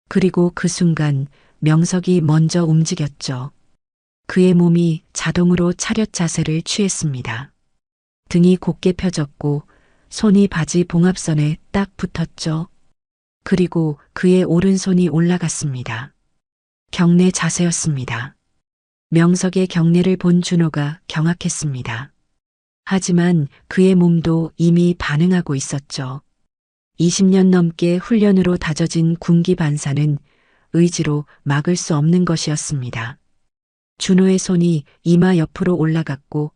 그리고 그 순간 명석이 먼저 움직였죠. 그의 몸이 자동으로 차렷 자세를 취했습니다. 등이 곧게 펴졌고 손이 바지 봉합선에 딱 붙었죠. 그리고 그의 오른손이 올라갔습니다. 경례 자세였습니다. 명석의 경례를 본 준호가 경악했습니다. 하지만 그의 몸도 이미 반응하고 있었죠. 20년 넘게 훈련으로 다져진 군기 반사는 의지로 막을 수 없는 것이었습니다. 준호의 손이 이마 옆으로 올라갔고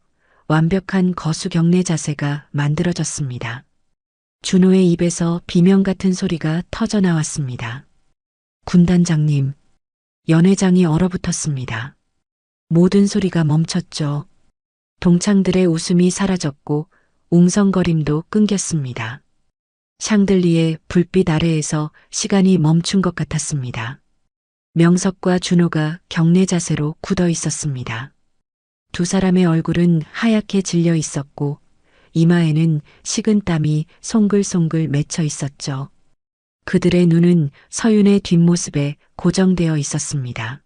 완벽한 거수 경례 자세가 만들어졌습니다. 준호의 입에서 비명 같은 소리가 터져 나왔습니다. 군단장님, 연회장이 얼어붙었습니다. 모든 소리가 멈췄죠. 동창들의 웃음이 사라졌고 웅성거림도 끊겼습니다. 샹들리의 불빛 아래에서 시간이 멈춘 것 같았습니다. 명석과 준호가 경례 자세로 굳어 있었습니다. 두 사람의 얼굴은 하얗게 질려 있었고 이마에는 식은 땀이 송글송글 맺혀 있었죠. 그들의 눈은 서윤의 뒷모습에 고정되어 있었습니다.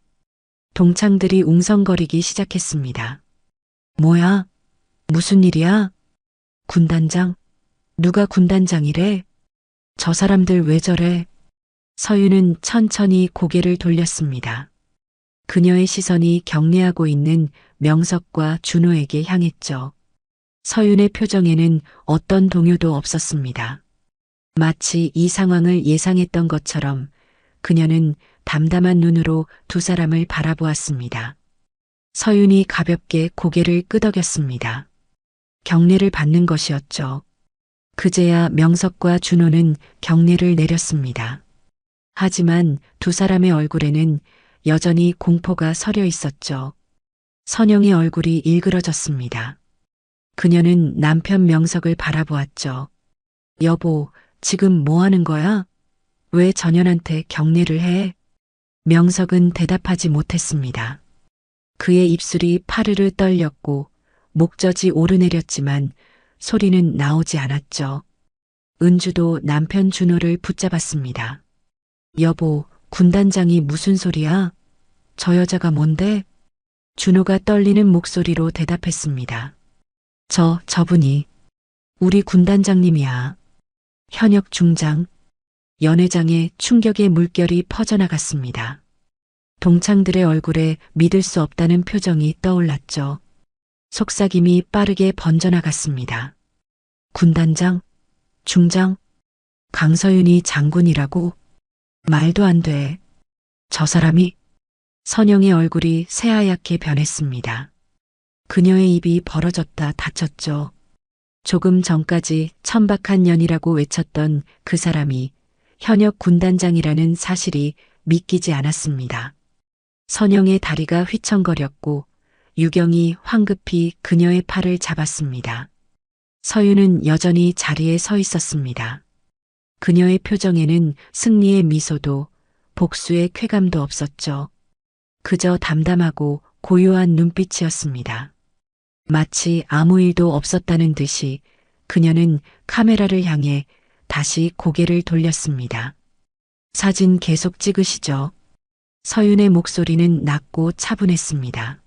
동창들이 웅성거리기 시작했습니다. 뭐야? 무슨 일이야? 군단장? 누가 군단장이래? 저 사람들 왜 저래? 서윤은 천천히 고개를 돌렸습니다. 그녀의 시선이 경례하고 있는 명석과 준호에게 향했죠. 서윤의 표정에는 어떤 동요도 없었습니다. 마치 이 상황을 예상했던 것처럼 그녀는 담담한 눈으로 두 사람을 바라보았습니다. 서윤이 가볍게 고개를 끄덕였습니다. 경례를 받는 것이었죠. 그제야 명석과 준호는 경례를 내렸습니다. 하지만 두 사람의 얼굴에는 여전히 공포가 서려 있었죠. 선영의 얼굴이 일그러졌습니다. 그녀는 남편 명석을 바라보았죠. 여보, 지금 뭐 하는 거야? 왜 전현한테 경례를 해? 명석은 대답하지 못했습니다. 그의 입술이 파르르 떨렸고 목젖이 오르내렸지만 소리는 나오지 않았죠. 은주도 남편 준호를 붙잡았습니다. 여보, 군단장이 무슨 소리야? 저 여자가 뭔데? 준호가 떨리는 목소리로 대답했습니다. 저분이 우리 군단장님이야. 현역 중장. 연회장에 충격의 물결이 퍼져나갔습니다. 동창들의 얼굴에 믿을 수 없다는 표정이 떠올랐죠. 속삭임이 빠르게 번져나갔습니다. 군단장? 중장? 강서윤이 장군이라고? 말도 안 돼. 저 사람이? 선영의 얼굴이 새하얗게 변했습니다. 그녀의 입이 벌어졌다 닫혔죠. 조금 전까지 천박한 년이라고 외쳤던 그 사람이 현역 군단장이라는 사실이 믿기지 않았습니다. 선영의 다리가 휘청거렸고 유경이 황급히 그녀의 팔을 잡았습니다. 서윤은 여전히 자리에 서 있었습니다. 그녀의 표정에는 승리의 미소도 복수의 쾌감도 없었죠. 그저 담담하고 고요한 눈빛이었습니다. 마치 아무 일도 없었다는 듯이 그녀는 카메라를 향해 다시 고개를 돌렸습니다. 사진 계속 찍으시죠. 서윤의 목소리는 낮고 차분했습니다.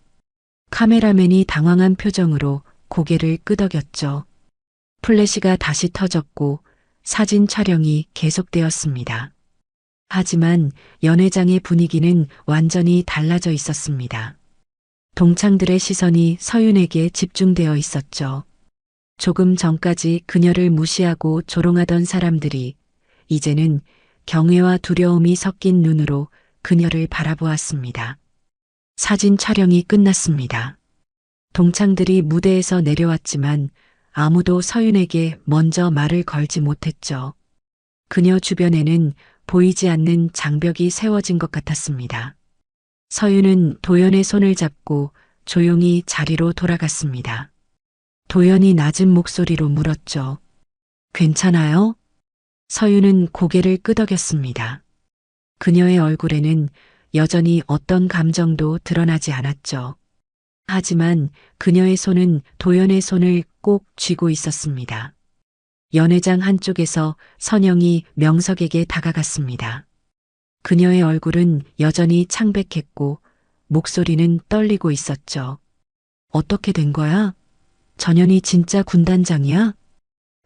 카메라맨이 당황한 표정으로 고개를 끄덕였죠. 플래시가 다시 터졌고 사진 촬영이 계속되었습니다. 하지만 연회장의 분위기는 완전히 달라져 있었습니다. 동창들의 시선이 서윤에게 집중되어 있었죠. 조금 전까지 그녀를 무시하고 조롱하던 사람들이 이제는 경외와 두려움이 섞인 눈으로 그녀를 바라보았습니다. 사진 촬영이 끝났습니다. 동창들이 무대에서 내려왔지만 아무도 서윤에게 먼저 말을 걸지 못했죠. 그녀 주변에는 보이지 않는 장벽이 세워진 것 같았습니다. 서윤은 도연의 손을 잡고 조용히 자리로 돌아갔습니다. 도연이 낮은 목소리로 물었죠. 괜찮아요? 서윤은 고개를 끄덕였습니다. 그녀의 얼굴에는 여전히 어떤 감정도 드러나지 않았죠. 하지만 그녀의 손은 도연의 손을 꼭 쥐고 있었습니다. 연회장 한쪽에서 선영이 명석에게 다가갔습니다. 그녀의 얼굴은 여전히 창백했고 목소리는 떨리고 있었죠. 어떻게 된 거야? 전현이 진짜 군단장이야?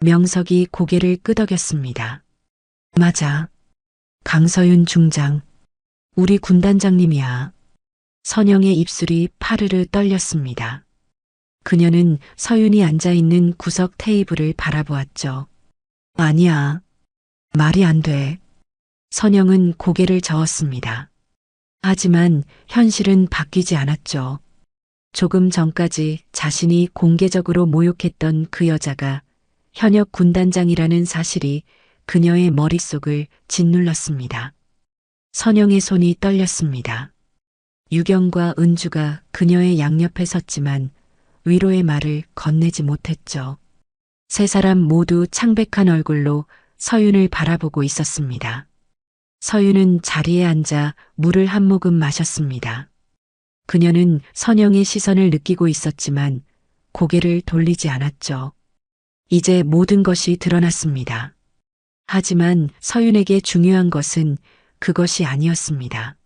명석이 고개를 끄덕였습니다. 맞아. 강서윤 중장. 우리 군단장님이야. 선영의 입술이 파르르 떨렸습니다. 그녀는 서윤이 앉아있는 구석 테이블을 바라보았죠. 아니야. 말이 안 돼. 선영은 고개를 저었습니다. 하지만 현실은 바뀌지 않았죠. 조금 전까지 자신이 공개적으로 모욕했던 그 여자가 현역 군단장이라는 사실이 그녀의 머릿속을 짓눌렀습니다. 선영의 손이 떨렸습니다. 유경과 은주가 그녀의 양옆에 섰지만 위로의 말을 건네지 못했죠. 세 사람 모두 창백한 얼굴로 서윤을 바라보고 있었습니다. 서윤은 자리에 앉아 물을 한 모금 마셨습니다. 그녀는 선영의 시선을 느끼고 있었지만 고개를 돌리지 않았죠. 이제 모든 것이 드러났습니다. 하지만 서윤에게 중요한 것은 그것이 아니었습니다.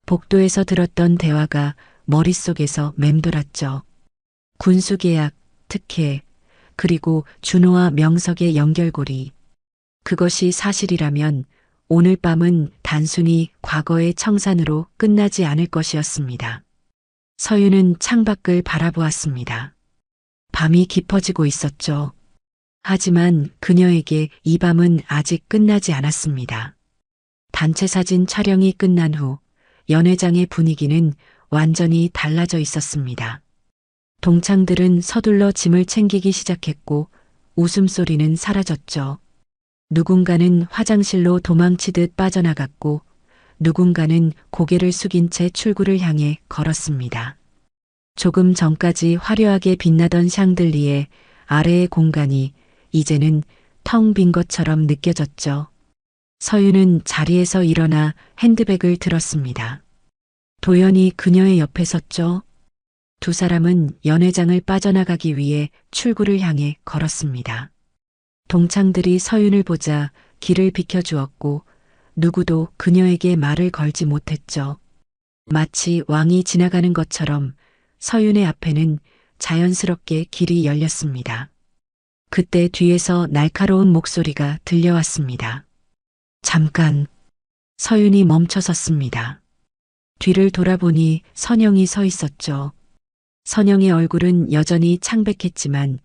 복도에서 들었던 대화가 머릿속에서 맴돌았죠. 군수계약, 특혜, 그리고 준호와 명석의 연결고리. 그것이 사실이라면 오늘 밤은 단순히 과거의 청산으로 끝나지 않을 것이었습니다. 서윤은 창밖을 바라보았습니다. 밤이 깊어지고 있었죠. 하지만 그녀에게 이 밤은 아직 끝나지 않았습니다. 단체 사진 촬영이 끝난 후 연회장의 분위기는 완전히 달라져 있었습니다. 동창들은 서둘러 짐을 챙기기 시작했고 웃음소리는 사라졌죠. 누군가는 화장실로 도망치듯 빠져나갔고 누군가는 고개를 숙인 채 출구를 향해 걸었습니다. 조금 전까지 화려하게 빛나던 샹들리에 아래의 공간이 이제는 텅 빈 것처럼 느껴졌죠. 서윤은 자리에서 일어나 핸드백을 들었습니다. 도연이 그녀의 옆에 섰죠. 두 사람은 연회장을 빠져나가기 위해 출구를 향해 걸었습니다. 동창들이 서윤을 보자 길을 비켜주었고 누구도 그녀에게 말을 걸지 못했죠. 마치 왕이 지나가는 것처럼 서윤의 앞에는 자연스럽게 길이 열렸습니다. 그때 뒤에서 날카로운 목소리가 들려왔습니다. 잠깐. 서윤이 멈춰 섰습니다. 뒤를 돌아보니 선영이 서 있었죠. 선영의 얼굴은 여전히 창백했지만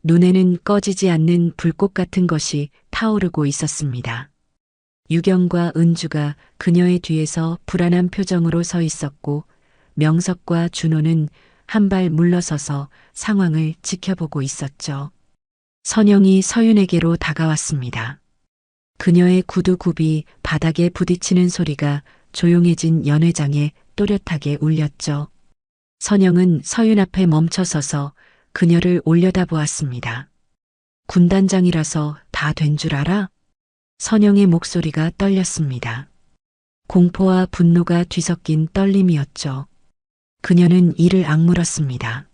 눈에는 꺼지지 않는 불꽃 같은 것이 타오르고 있었습니다. 유경과 은주가 그녀의 뒤에서 불안한 표정으로 서 있었고 명석과 준호는 한 발 물러서서 상황을 지켜보고 있었죠. 선영이 서윤에게로 다가왔습니다. 그녀의 구두굽이 바닥에 부딪히는 소리가 조용해진 연회장에 또렷하게 울렸죠. 선영은 서윤 앞에 멈춰서서 그녀를 올려다보았습니다. 군단장이라서 다 된 줄 알아? 선영의 목소리가 떨렸습니다. 공포와 분노가 뒤섞인 떨림이었죠. 그녀는 이를 악물었습니다.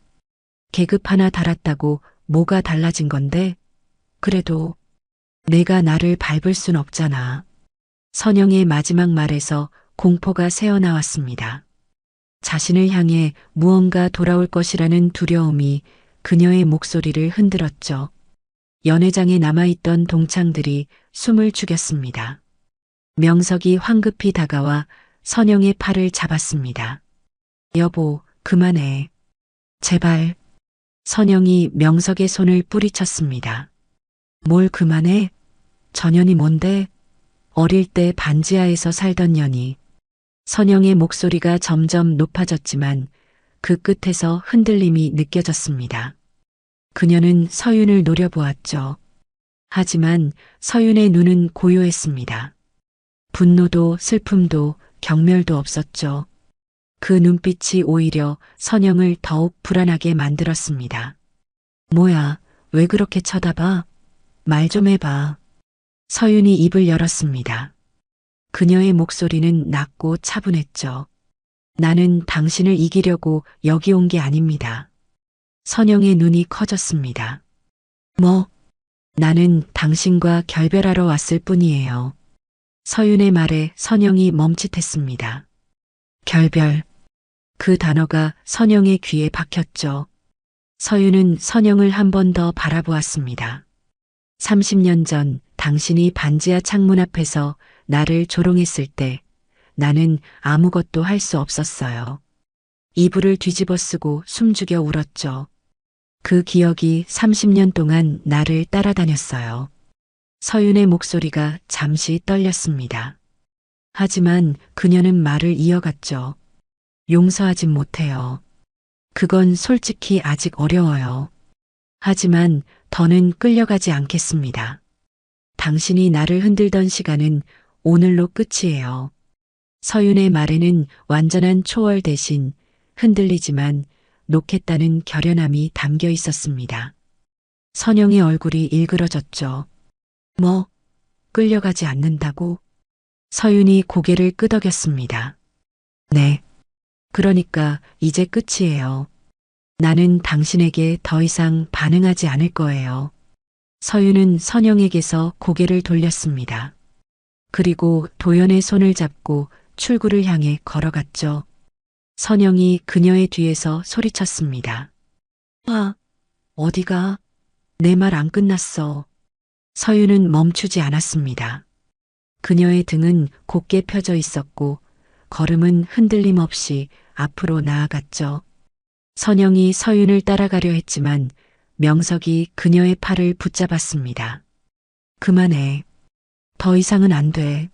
계급 하나 달았다고 뭐가 달라진 건데? 그래도 내가 나를 밟을 순 없잖아. 선영의 마지막 말에서 공포가 새어나왔습니다. 자신을 향해 무언가 돌아올 것이라는 두려움이 그녀의 목소리를 흔들었죠. 연회장에 남아있던 동창들이 숨을 죽였습니다. 명석이 황급히 다가와 선영의 팔을 잡았습니다. 여보, 그만해. 제발. 선영이 명석의 손을 뿌리쳤습니다. 뭘 그만해? 저 년이 뭔데? 어릴 때 반지하에서 살던 년이. 선영의 목소리가 점점 높아졌지만 그 끝에서 흔들림이 느껴졌습니다. 그녀는 서윤을 노려보았죠. 하지만 서윤의 눈은 고요했습니다. 분노도 슬픔도 경멸도 없었죠. 그 눈빛이 오히려 선영을 더욱 불안하게 만들었습니다. 뭐야, 왜 그렇게 쳐다봐? 말 좀 해봐. 서윤이 입을 열었습니다. 그녀의 목소리는 낮고 차분했죠. 나는 당신을 이기려고 여기 온 게 아닙니다. 선영의 눈이 커졌습니다. 뭐? 나는 당신과 결별하러 왔을 뿐이에요. 서윤의 말에 선영이 멈칫했습니다. 결별. 그 단어가 선영의 귀에 박혔죠. 서윤은 선영을 한 번 더 바라보았습니다. 30년 전 당신이 반지하 창문 앞에서 나를 조롱했을 때 나는 아무것도 할 수 없었어요. 이불을 뒤집어 쓰고 숨죽여 울었죠. 그 기억이 30년 동안 나를 따라다녔어요. 서윤의 목소리가 잠시 떨렸습니다. 하지만 그녀는 말을 이어갔죠. 용서하진 못해요. 그건 솔직히 아직 어려워요. 하지만 더는 끌려가지 않겠습니다. 당신이 나를 흔들던 시간은 오늘로 끝이에요. 서윤의 말에는 완전한 초월 대신 흔들리지만 놓겠다는 결연함이 담겨 있었습니다. 선영의 얼굴이 일그러졌죠. 뭐, 끌려가지 않는다고? 서윤이 고개를 끄덕였습니다. 네. 그러니까 이제 끝이에요. 나는 당신에게 더 이상 반응하지 않을 거예요. 서윤은 선영에게서 고개를 돌렸습니다. 그리고 도연의 손을 잡고 출구를 향해 걸어갔죠. 선영이 그녀의 뒤에서 소리쳤습니다. 아, 어디가? 내 말 안 끝났어. 서윤은 멈추지 않았습니다. 그녀의 등은 곧게 펴져 있었고 걸음은 흔들림 없이 앞으로 나아갔죠. 선영이 서윤을 따라가려 했지만 명석이 그녀의 팔을 붙잡았습니다. 그만해. 더 이상은 안 돼.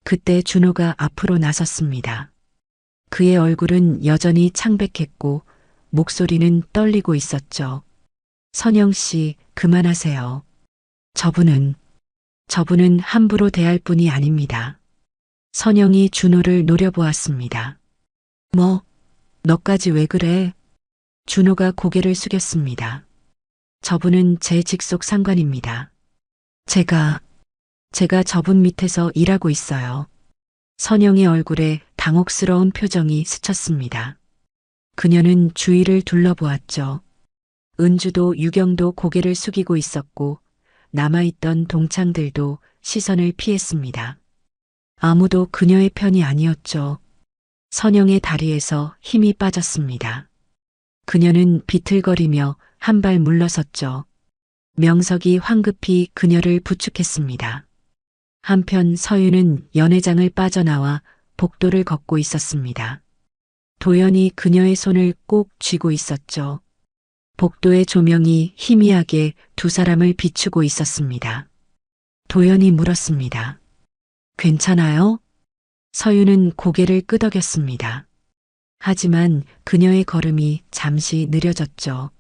그때 준호가 앞으로 나섰습니다. 그의 얼굴은 여전히 창백했고 목소리는 떨리고 있었죠. 선영 씨, 그만하세요. 저분은 함부로 대할 분이 아닙니다. 선영이 준호를 노려보았습니다. 뭐, 너까지 왜 그래? 준호가 고개를 숙였습니다. 저분은 제 직속 상관입니다. 제가 저분 밑에서 일하고 있어요. 선영의 얼굴에 당혹스러운 표정이 스쳤습니다. 그녀는 주위를 둘러보았죠. 은주도 유경도 고개를 숙이고 있었고 남아있던 동창들도 시선을 피했습니다. 아무도 그녀의 편이 아니었죠. 선영의 다리에서 힘이 빠졌습니다. 그녀는 비틀거리며 한 발 물러섰죠. 명석이 황급히 그녀를 부축했습니다. 한편 서윤은 연회장을 빠져나와 복도를 걷고 있었습니다. 도연이 그녀의 손을 꼭 쥐고 있었죠. 복도의 조명이 희미하게 두 사람을 비추고 있었습니다. 도연이 물었습니다. 괜찮아요? 서윤은 고개를 끄덕였습니다. 하지만 그녀의 걸음이 잠시 느려졌죠.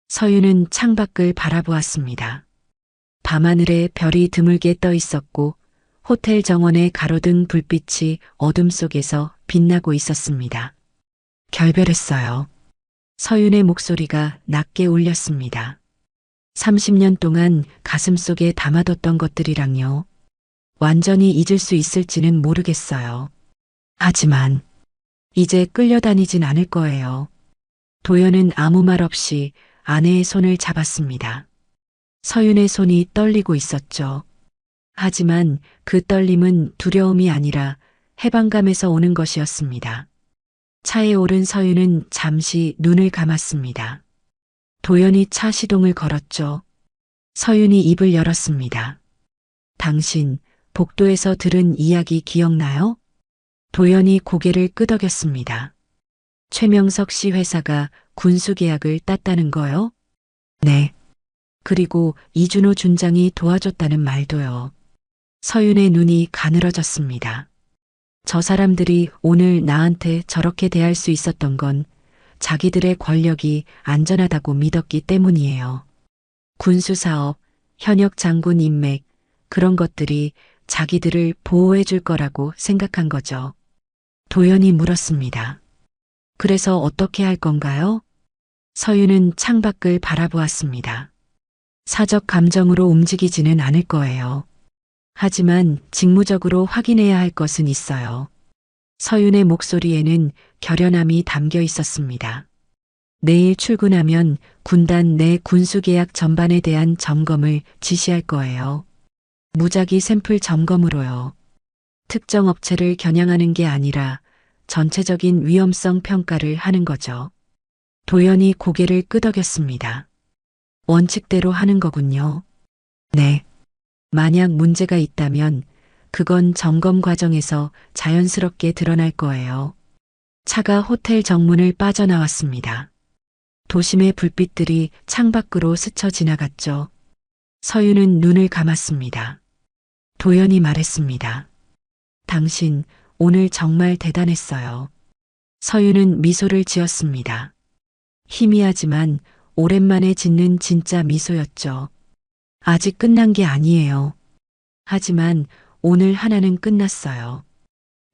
서윤은 창밖을 바라보았습니다. 밤하늘에 별이 드물게 떠 있었고 호텔 정원의 가로등 불빛이 어둠 속에서 빛나고 있었습니다. 결별했어요. 서윤의 목소리가 낮게 울렸습니다. 30년 동안 가슴속에 담아뒀던 것들이랑요. 완전히 잊을 수 있을지는 모르겠어요. 하지만 이제 끌려다니진 않을 거예요. 도연은 아무 말 없이 아내의 손을 잡았습니다. 서윤의 손이 떨리고 있었죠. 하지만 그 떨림은 두려움이 아니라 해방감에서 오는 것이었습니다. 차에 오른 서윤은 잠시 눈을 감았습니다. 도연이 차 시동을 걸었죠. 서윤이 입을 열었습니다. 당신 복도에서 들은 이야기 기억나요? 도연이 고개를 끄덕였습니다. 최명석 씨 회사가 군수 계약을 땄다는 거요? 네. 그리고 이준호 준장이 도와줬다는 말도요. 서윤의 눈이 가늘어졌습니다. 저 사람들이 오늘 나한테 저렇게 대할 수 있었던 건 자기들의 권력이 안전하다고 믿었기 때문이에요. 군수사업, 현역 장군 인맥, 그런 것들이 자기들을 보호해 줄 거라고 생각한 거죠. 도연이 물었습니다. 그래서 어떻게 할 건가요? 서윤은 창밖을 바라보았습니다. 사적 감정으로 움직이지는 않을 거예요. 하지만 직무적으로 확인해야 할 것은 있어요. 서윤의 목소리에는 결연함이 담겨 있었습니다. 내일 출근하면 군단 내 군수계약 전반에 대한 점검을 지시할 거예요. 무작위 샘플 점검으로요. 특정 업체를 겨냥하는 게 아니라 전체적인 위험성 평가를 하는 거죠. 도연이 고개를 끄덕였습니다. 원칙대로 하는 거군요. 네. 만약 문제가 있다면 그건 점검 과정에서 자연스럽게 드러날 거예요. 차가 호텔 정문을 빠져나왔습니다. 도심의 불빛들이 창밖으로 스쳐 지나갔죠. 서윤은 눈을 감았습니다. 도연이 말했습니다. 당신 오늘 정말 대단했어요. 서윤은 미소를 지었습니다. 희미하지만 오랜만에 짓는 진짜 미소였죠. 아직 끝난 게 아니에요. 하지만 오늘 하나는 끝났어요.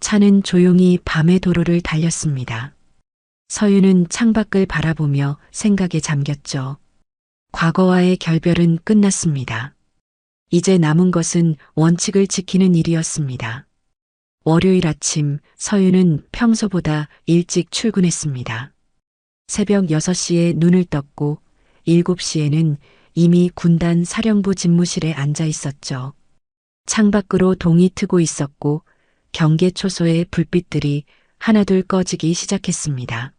차는 조용히 밤의 도로를 달렸습니다. 서윤은 창밖을 바라보며 생각에 잠겼죠. 과거와의 결별은 끝났습니다. 이제 남은 것은 원칙을 지키는 일이었습니다. 월요일 아침 서윤은 평소보다 일찍 출근했습니다. 새벽 6시에 눈을 떴고 7시에는 이미 군단 사령부 집무실에 앉아 있었죠. 창밖으로 동이 트고 있었고 경계 초소의 불빛들이 하나둘 꺼지기 시작했습니다.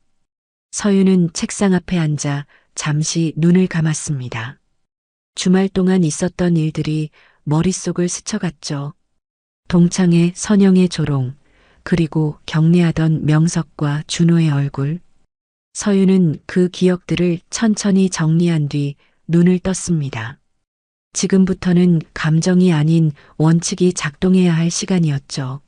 서윤은 책상 앞에 앉아 잠시 눈을 감았습니다. 주말 동안 있었던 일들이 머릿속을 스쳐갔죠. 동창의 선영의 조롱, 그리고 경례하던 명석과 준호의 얼굴. 서윤은 그 기억들을 천천히 정리한 뒤 눈을 떴습니다. 지금부터는 감정이 아닌 원칙이 작동해야 할 시간이었죠.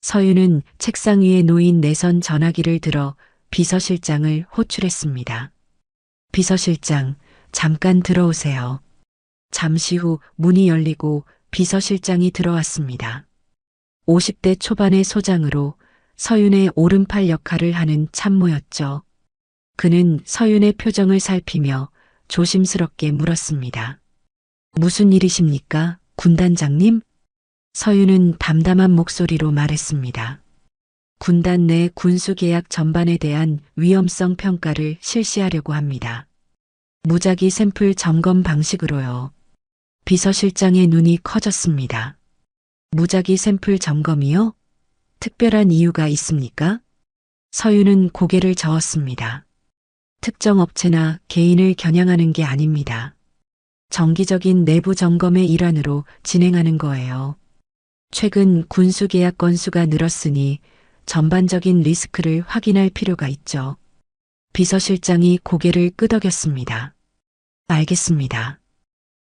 서윤은 책상 위에 놓인 내선 전화기를 들어 비서실장을 호출했습니다. 비서실장, 잠깐 들어오세요. 잠시 후 문이 열리고 비서실장이 들어왔습니다. 50대 초반의 소장으로 서윤의 오른팔 역할을 하는 참모였죠. 그는 서윤의 표정을 살피며 조심스럽게 물었습니다. 무슨 일이십니까, 군단장님? 서윤은 담담한 목소리로 말했습니다. 군단 내 군수 계약 전반에 대한 위험성 평가를 실시하려고 합니다. 무작위 샘플 점검 방식으로요. 비서실장의 눈이 커졌습니다. 무작위 샘플 점검이요? 특별한 이유가 있습니까? 서윤은 고개를 저었습니다. 특정 업체나 개인을 겨냥하는 게 아닙니다. 정기적인 내부 점검의 일환으로 진행하는 거예요. 최근 군수 계약 건수가 늘었으니 전반적인 리스크를 확인할 필요가 있죠. 비서실장이 고개를 끄덕였습니다. 알겠습니다.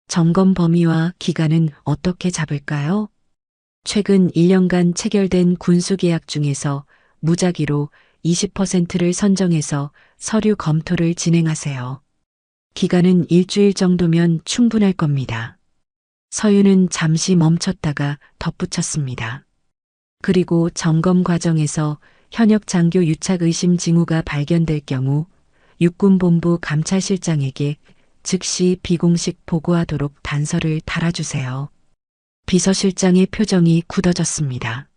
점검 범위와 기간은 어떻게 잡을까요? 최근 1년간 체결된 군수 계약 중에서 무작위로 20%를 선정해서 서류 검토를 진행하세요. 기간은 일주일 정도면 충분할 겁니다. 서윤은 잠시 멈췄다가 덧붙였습니다. 그리고 점검 과정에서 현역 장교 유착 의심 징후가 발견될 경우 육군본부 감찰실장에게 즉시 비공식 보고하도록 단서를 달아주세요. 비서실장의 표정이 굳어졌습니다.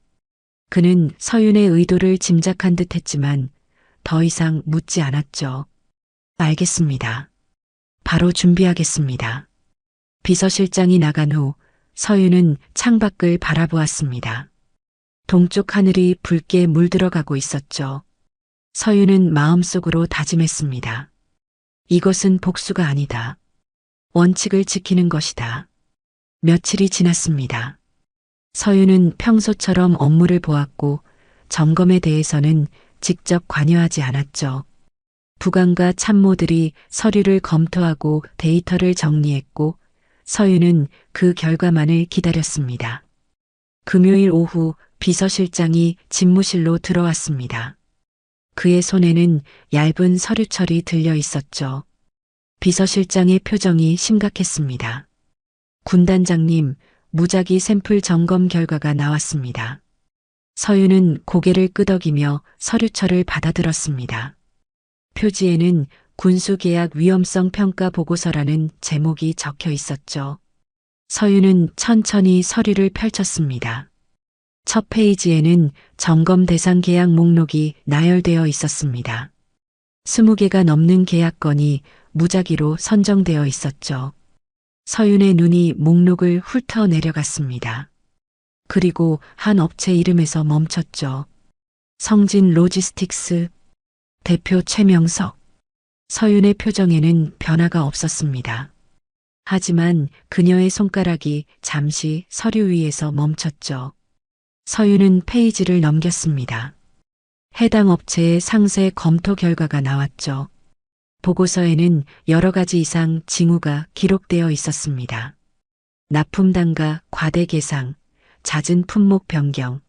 그는 서윤의 의도를 짐작한 듯 했지만 더 이상 묻지 않았죠. 알겠습니다. 바로 준비하겠습니다. 비서실장이 나간 후 서윤은 창밖을 바라보았습니다. 동쪽 하늘이 붉게 물들어가고 있었죠. 서윤은 마음속으로 다짐했습니다. 이것은 복수가 아니다. 원칙을 지키는 것이다. 며칠이 지났습니다. 서윤은 평소처럼 업무를 보았고 점검에 대해서는 직접 관여하지 않았죠. 부관과 참모들이 서류를 검토하고 데이터를 정리했고 서윤은 그 결과만을 기다렸습니다. 금요일 오후 비서실장이 집무실로 들어왔습니다. 그의 손에는 얇은 서류철이 들려 있었죠. 비서실장의 표정이 심각했습니다. 군단장님, 무작위 샘플 점검 결과가 나왔습니다. 서윤은 고개를 끄덕이며 서류철을 받아들었습니다. 표지에는 군수계약 위험성 평가 보고서라는 제목이 적혀 있었죠. 서윤은 천천히 서류를 펼쳤습니다. 첫 페이지에는 점검 대상 계약 목록이 나열되어 있었습니다. 20개가 넘는 계약건이 무작위로 선정되어 있었죠. 서윤의 눈이 목록을 훑어 내려갔습니다. 그리고 한 업체 이름에서 멈췄죠. 성진 로지스틱스 대표 최명석. 서윤의 표정에는 변화가 없었습니다. 하지만 그녀의 손가락이 잠시 서류 위에서 멈췄죠. 서윤은 페이지를 넘겼습니다. 해당 업체의 상세 검토 결과가 나왔죠. 보고서에는 여러 가지 이상 징후가 기록되어 있었습니다. 납품 단가 과대 계상, 잦은 품목 변경,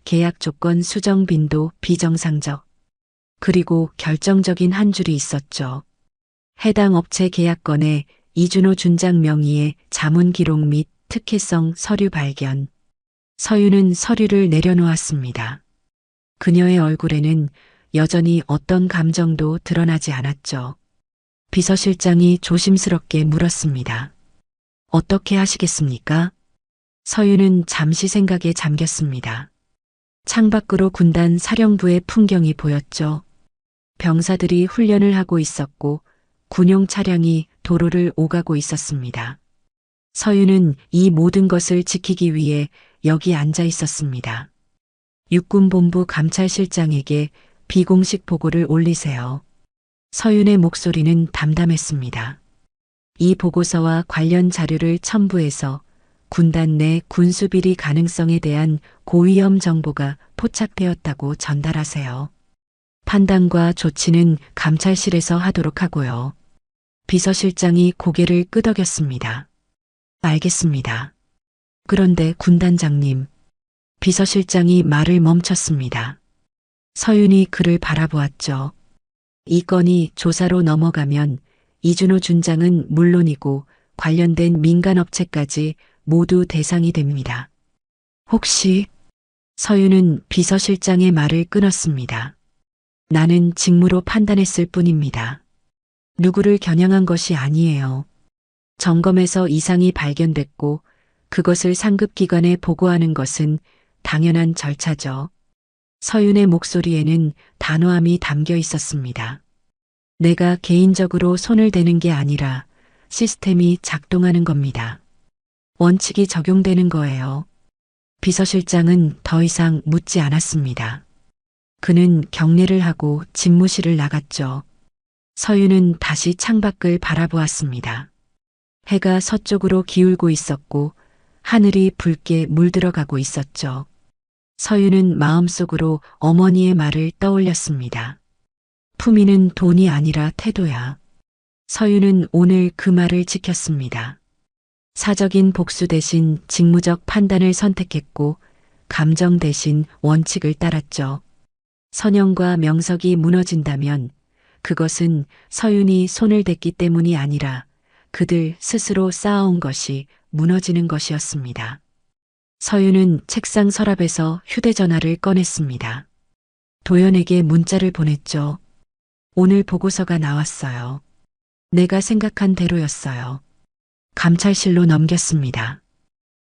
계약 조건 수정 빈도 비정상적, 그리고 결정적인 한 줄이 있었죠. 해당 업체 계약건에 이준호 준장 명의의 자문 기록 및 특혜성 서류 발견. 서윤은 서류를 내려놓았습니다. 그녀의 얼굴에는 여전히 어떤 감정도 드러나지 않았죠. 비서실장이 조심스럽게 물었습니다. 어떻게 하시겠습니까? 서윤은 잠시 생각에 잠겼습니다. 창밖으로 군단 사령부의 풍경이 보였죠. 병사들이 훈련을 하고 있었고 군용 차량이 도로를 오가고 있었습니다. 서윤은 이 모든 것을 지키기 위해 여기 앉아 있었습니다. 육군본부 감찰실장에게 비공식 보고를 올리세요. 서윤의 목소리는 담담했습니다. 이 보고서와 관련 자료를 첨부해서 군단 내 군수비리 가능성에 대한 고위험 정보가 포착되었다고 전달하세요. 판단과 조치는 감찰실에서 하도록 하고요. 비서실장이 고개를 끄덕였습니다. 알겠습니다. 그런데 군단장님, 비서실장이 말을 멈췄습니다. 서윤이 그를 바라보았죠. 이 건이 조사로 넘어가면 이준호 준장은 물론이고 관련된 민간업체까지 모두 대상이 됩니다. 혹시 서윤은 비서실장의 말을 끊었습니다. 나는 직무로 판단했을 뿐입니다. 누구를 겨냥한 것이 아니에요. 점검에서 이상이 발견됐고 그것을 상급기관에 보고하는 것은 당연한 절차죠. 서윤의 목소리에는 단호함이 담겨 있었습니다. 내가 개인적으로 손을 대는 게 아니라 시스템이 작동하는 겁니다. 원칙이 적용되는 거예요. 비서실장은 더 이상 묻지 않았습니다. 그는 경례를 하고 집무실을 나갔죠. 서윤은 다시 창밖을 바라보았습니다. 해가 서쪽으로 기울고 있었고 하늘이 붉게 물들어가고 있었죠. 서윤은 마음속으로 어머니의 말을 떠올렸습니다. 품위는 돈이 아니라 태도야. 서윤은 오늘 그 말을 지켰습니다. 사적인 복수 대신 직무적 판단을 선택했고 감정 대신 원칙을 따랐죠. 선영과 명석이 무너진다면 그것은 서윤이 손을 댔기 때문이 아니라 그들 스스로 쌓아온 것이 무너지는 것이었습니다. 서윤은 책상 서랍에서 휴대전화를 꺼냈습니다. 도연에게 문자를 보냈죠. 오늘 보고서가 나왔어요. 내가 생각한 대로였어요. 감찰실로 넘겼습니다.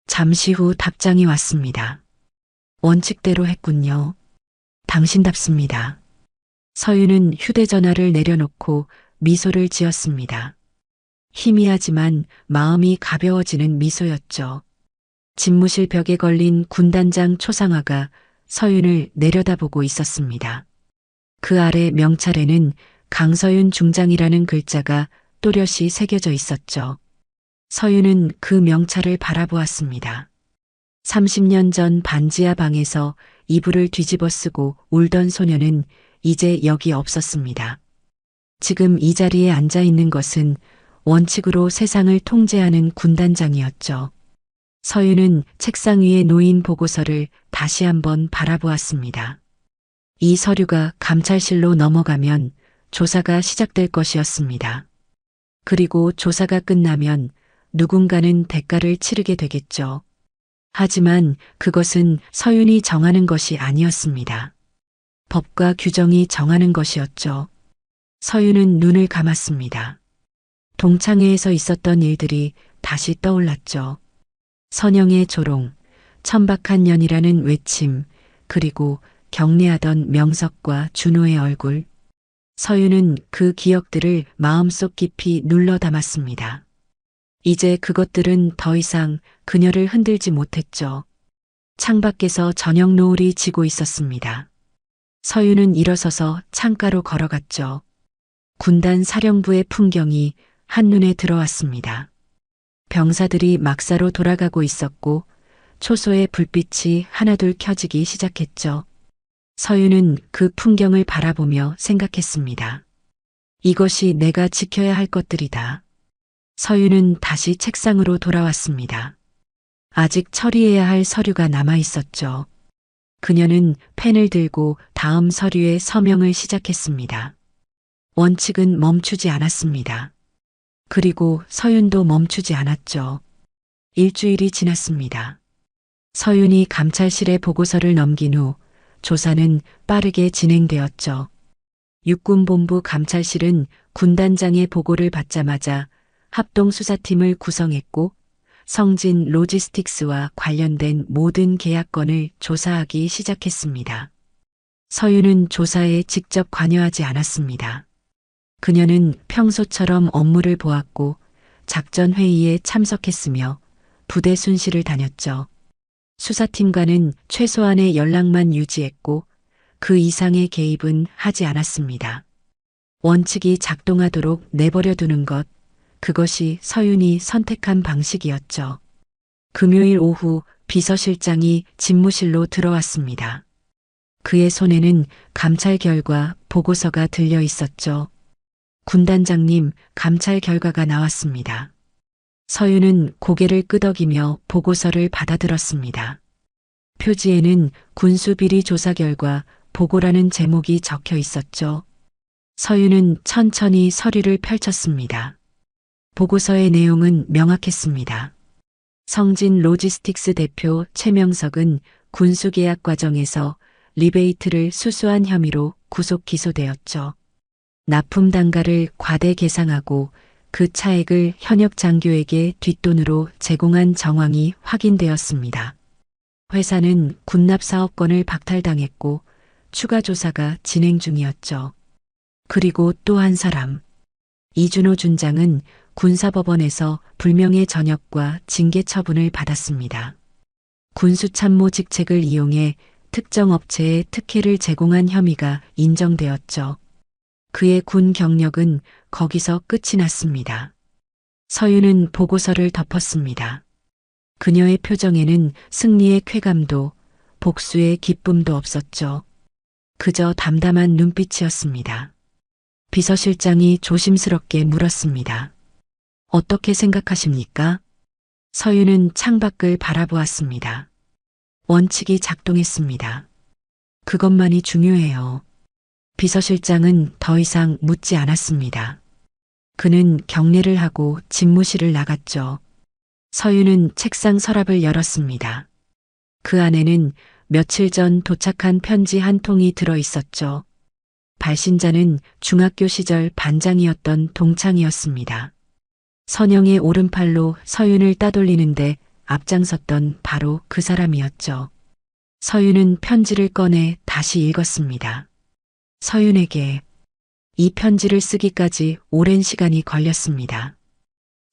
잠시 후 답장이 왔습니다. 원칙대로 했군요. 당신답습니다. 서윤은 휴대전화를 내려놓고 미소를 지었습니다. 희미하지만 마음이 가벼워지는 미소였죠. 집무실 벽에 걸린 군단장 초상화가 서윤을 내려다보고 있었습니다. 그 아래 명찰에는 강서윤 중장이라는 글자가 또렷이 새겨져 있었죠. 서윤은 그 명찰을 바라보았습니다. 30년 전 반지하 방에서 이불을 뒤집어 쓰고 울던 소녀는 이제 여기 없었습니다. 지금 이 자리에 앉아 있는 것은 원칙으로 세상을 통제하는 군단장이었죠. 서윤은 책상 위에 놓인 보고서를 다시 한번 바라보았습니다. 이 서류가 감찰실로 넘어가면 조사가 시작될 것이었습니다. 그리고 조사가 끝나면 누군가는 대가를 치르게 되겠죠. 하지만 그것은 서윤이 정하는 것이 아니었습니다. 법과 규정이 정하는 것이었죠. 서윤은 눈을 감았습니다. 동창회에서 있었던 일들이 다시 떠올랐죠. 선영의 조롱, 천박한 년이라는 외침, 그리고 경례하던 명석과 준호의 얼굴. 서윤은 그 기억들을 마음속 깊이 눌러 담았습니다. 이제 그것들은 더 이상 그녀를 흔들지 못했죠. 창밖에서 저녁 노을이 지고 있었습니다. 서윤은 일어서서 창가로 걸어갔죠. 군단 사령부의 풍경이 한눈에 들어왔습니다. 병사들이 막사로 돌아가고 있었고 초소의 불빛이 하나둘 켜지기 시작했죠. 서윤은 그 풍경을 바라보며 생각했습니다. 이것이 내가 지켜야 할 것들이다. 서윤은 다시 책상으로 돌아왔습니다. 아직 처리해야 할 서류가 남아 있었죠. 그녀는 펜을 들고 다음 서류에 서명을 시작했습니다. 원칙은 멈추지 않았습니다. 그리고 서윤도 멈추지 않았죠. 일주일이 지났습니다. 서윤이 감찰실에 보고서를 넘긴 후 조사는 빠르게 진행되었죠. 육군본부 감찰실은 군단장의 보고를 받자마자 합동수사팀을 구성했고 성진 로지스틱스와 관련된 모든 계약건을 조사하기 시작했습니다. 서윤은 조사에 직접 관여하지 않았습니다. 그녀는 평소처럼 업무를 보았고 작전 회의에 참석했으며 부대 순실을 다녔죠. 수사팀과는 최소한의 연락만 유지했고 그 이상의 개입은 하지 않았습니다. 원칙이 작동하도록 내버려 두는 것, 그것이 서윤이 선택한 방식이었죠. 금요일 오후 비서실장이 집무실로 들어왔습니다. 그의 손에는 감찰 결과 보고서가 들려 있었죠. 군단장님, 감찰 결과가 나왔습니다. 서윤은 고개를 끄덕이며 보고서를 받아들었습니다. 표지에는 군수비리 조사 결과 보고라는 제목이 적혀 있었죠. 서윤은 천천히 서류를 펼쳤습니다. 보고서의 내용은 명확했습니다. 성진 로지스틱스 대표 최명석은 군수 계약 과정에서 리베이트를 수수한 혐의로 구속 기소되었죠. 납품 단가를 과대 계상하고 그 차액을 현역 장교에게 뒷돈으로 제공한 정황이 확인되었습니다. 회사는 군납 사업권을 박탈당했고 추가 조사가 진행 중이었죠. 그리고 또 한 사람. 이준호 준장은 군사법원에서 불명예 전역과 징계 처분을 받았습니다. 군수참모 직책을 이용해 특정 업체에 특혜를 제공한 혐의가 인정되었죠. 그의 군 경력은 거기서 끝이 났습니다. 서윤은 보고서를 덮었습니다. 그녀의 표정에는 승리의 쾌감도 복수의 기쁨도 없었죠. 그저 담담한 눈빛이었습니다. 비서실장이 조심스럽게 물었습니다. 어떻게 생각하십니까? 서윤은 창밖을 바라보았습니다. 원칙이 작동했습니다. 그것만이 중요해요. 비서실장은 더 이상 묻지 않았습니다. 그는 경례를 하고 집무실을 나갔죠. 서윤은 책상 서랍을 열었습니다. 그 안에는 며칠 전 도착한 편지 한 통이 들어 있었죠. 발신자는 중학교 시절 반장이었던 동창이었습니다. 선영의 오른팔로 서윤을 따돌리는데 앞장섰던 바로 그 사람이었죠. 서윤은 편지를 꺼내 다시 읽었습니다. 서윤에게 이 편지를 쓰기까지 오랜 시간이 걸렸습니다.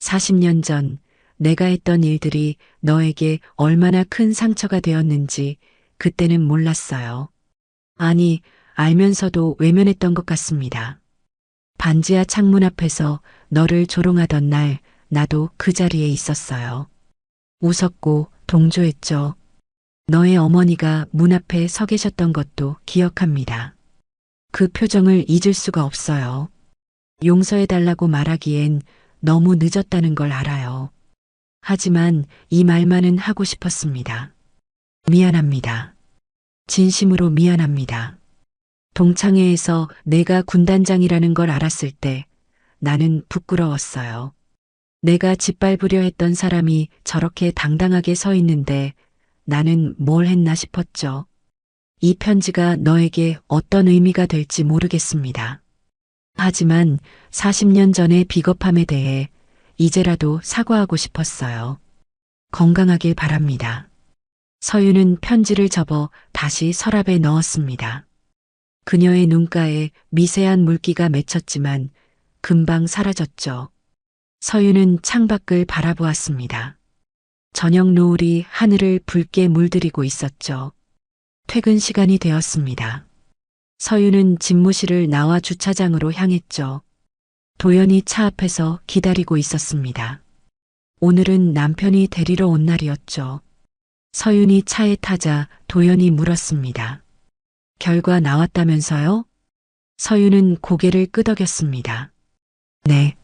40년 전 내가 했던 일들이 너에게 얼마나 큰 상처가 되었는지 그때는 몰랐어요. 아니, 알면서도 외면했던 것 같습니다. 반지하 창문 앞에서 너를 조롱하던 날 나도 그 자리에 있었어요. 웃었고 동조했죠. 너의 어머니가 문 앞에 서 계셨던 것도 기억합니다. 그 표정을 잊을 수가 없어요. 용서해달라고 말하기엔 너무 늦었다는 걸 알아요. 하지만 이 말만은 하고 싶었습니다. 미안합니다. 진심으로 미안합니다. 동창회에서 내가 군단장이라는 걸 알았을 때 나는 부끄러웠어요. 내가 짓밟으려 했던 사람이 저렇게 당당하게 서 있는데 나는 뭘 했나 싶었죠. 이 편지가 너에게 어떤 의미가 될지 모르겠습니다. 하지만 40년 전의 비겁함에 대해 이제라도 사과하고 싶었어요. 건강하길 바랍니다. 서윤은 편지를 접어 다시 서랍에 넣었습니다. 그녀의 눈가에 미세한 물기가 맺혔지만 금방 사라졌죠. 서윤은 창밖을 바라보았습니다. 저녁 노을이 하늘을 붉게 물들이고 있었죠. 퇴근 시간이 되었습니다. 서윤은 집무실을 나와 주차장으로 향했죠. 도연이 차 앞에서 기다리고 있었습니다. 오늘은 남편이 데리러 온 날이었죠. 서윤이 차에 타자 도연이 물었습니다. 결과 나왔다면서요? 서윤은 고개를 끄덕였습니다. 네,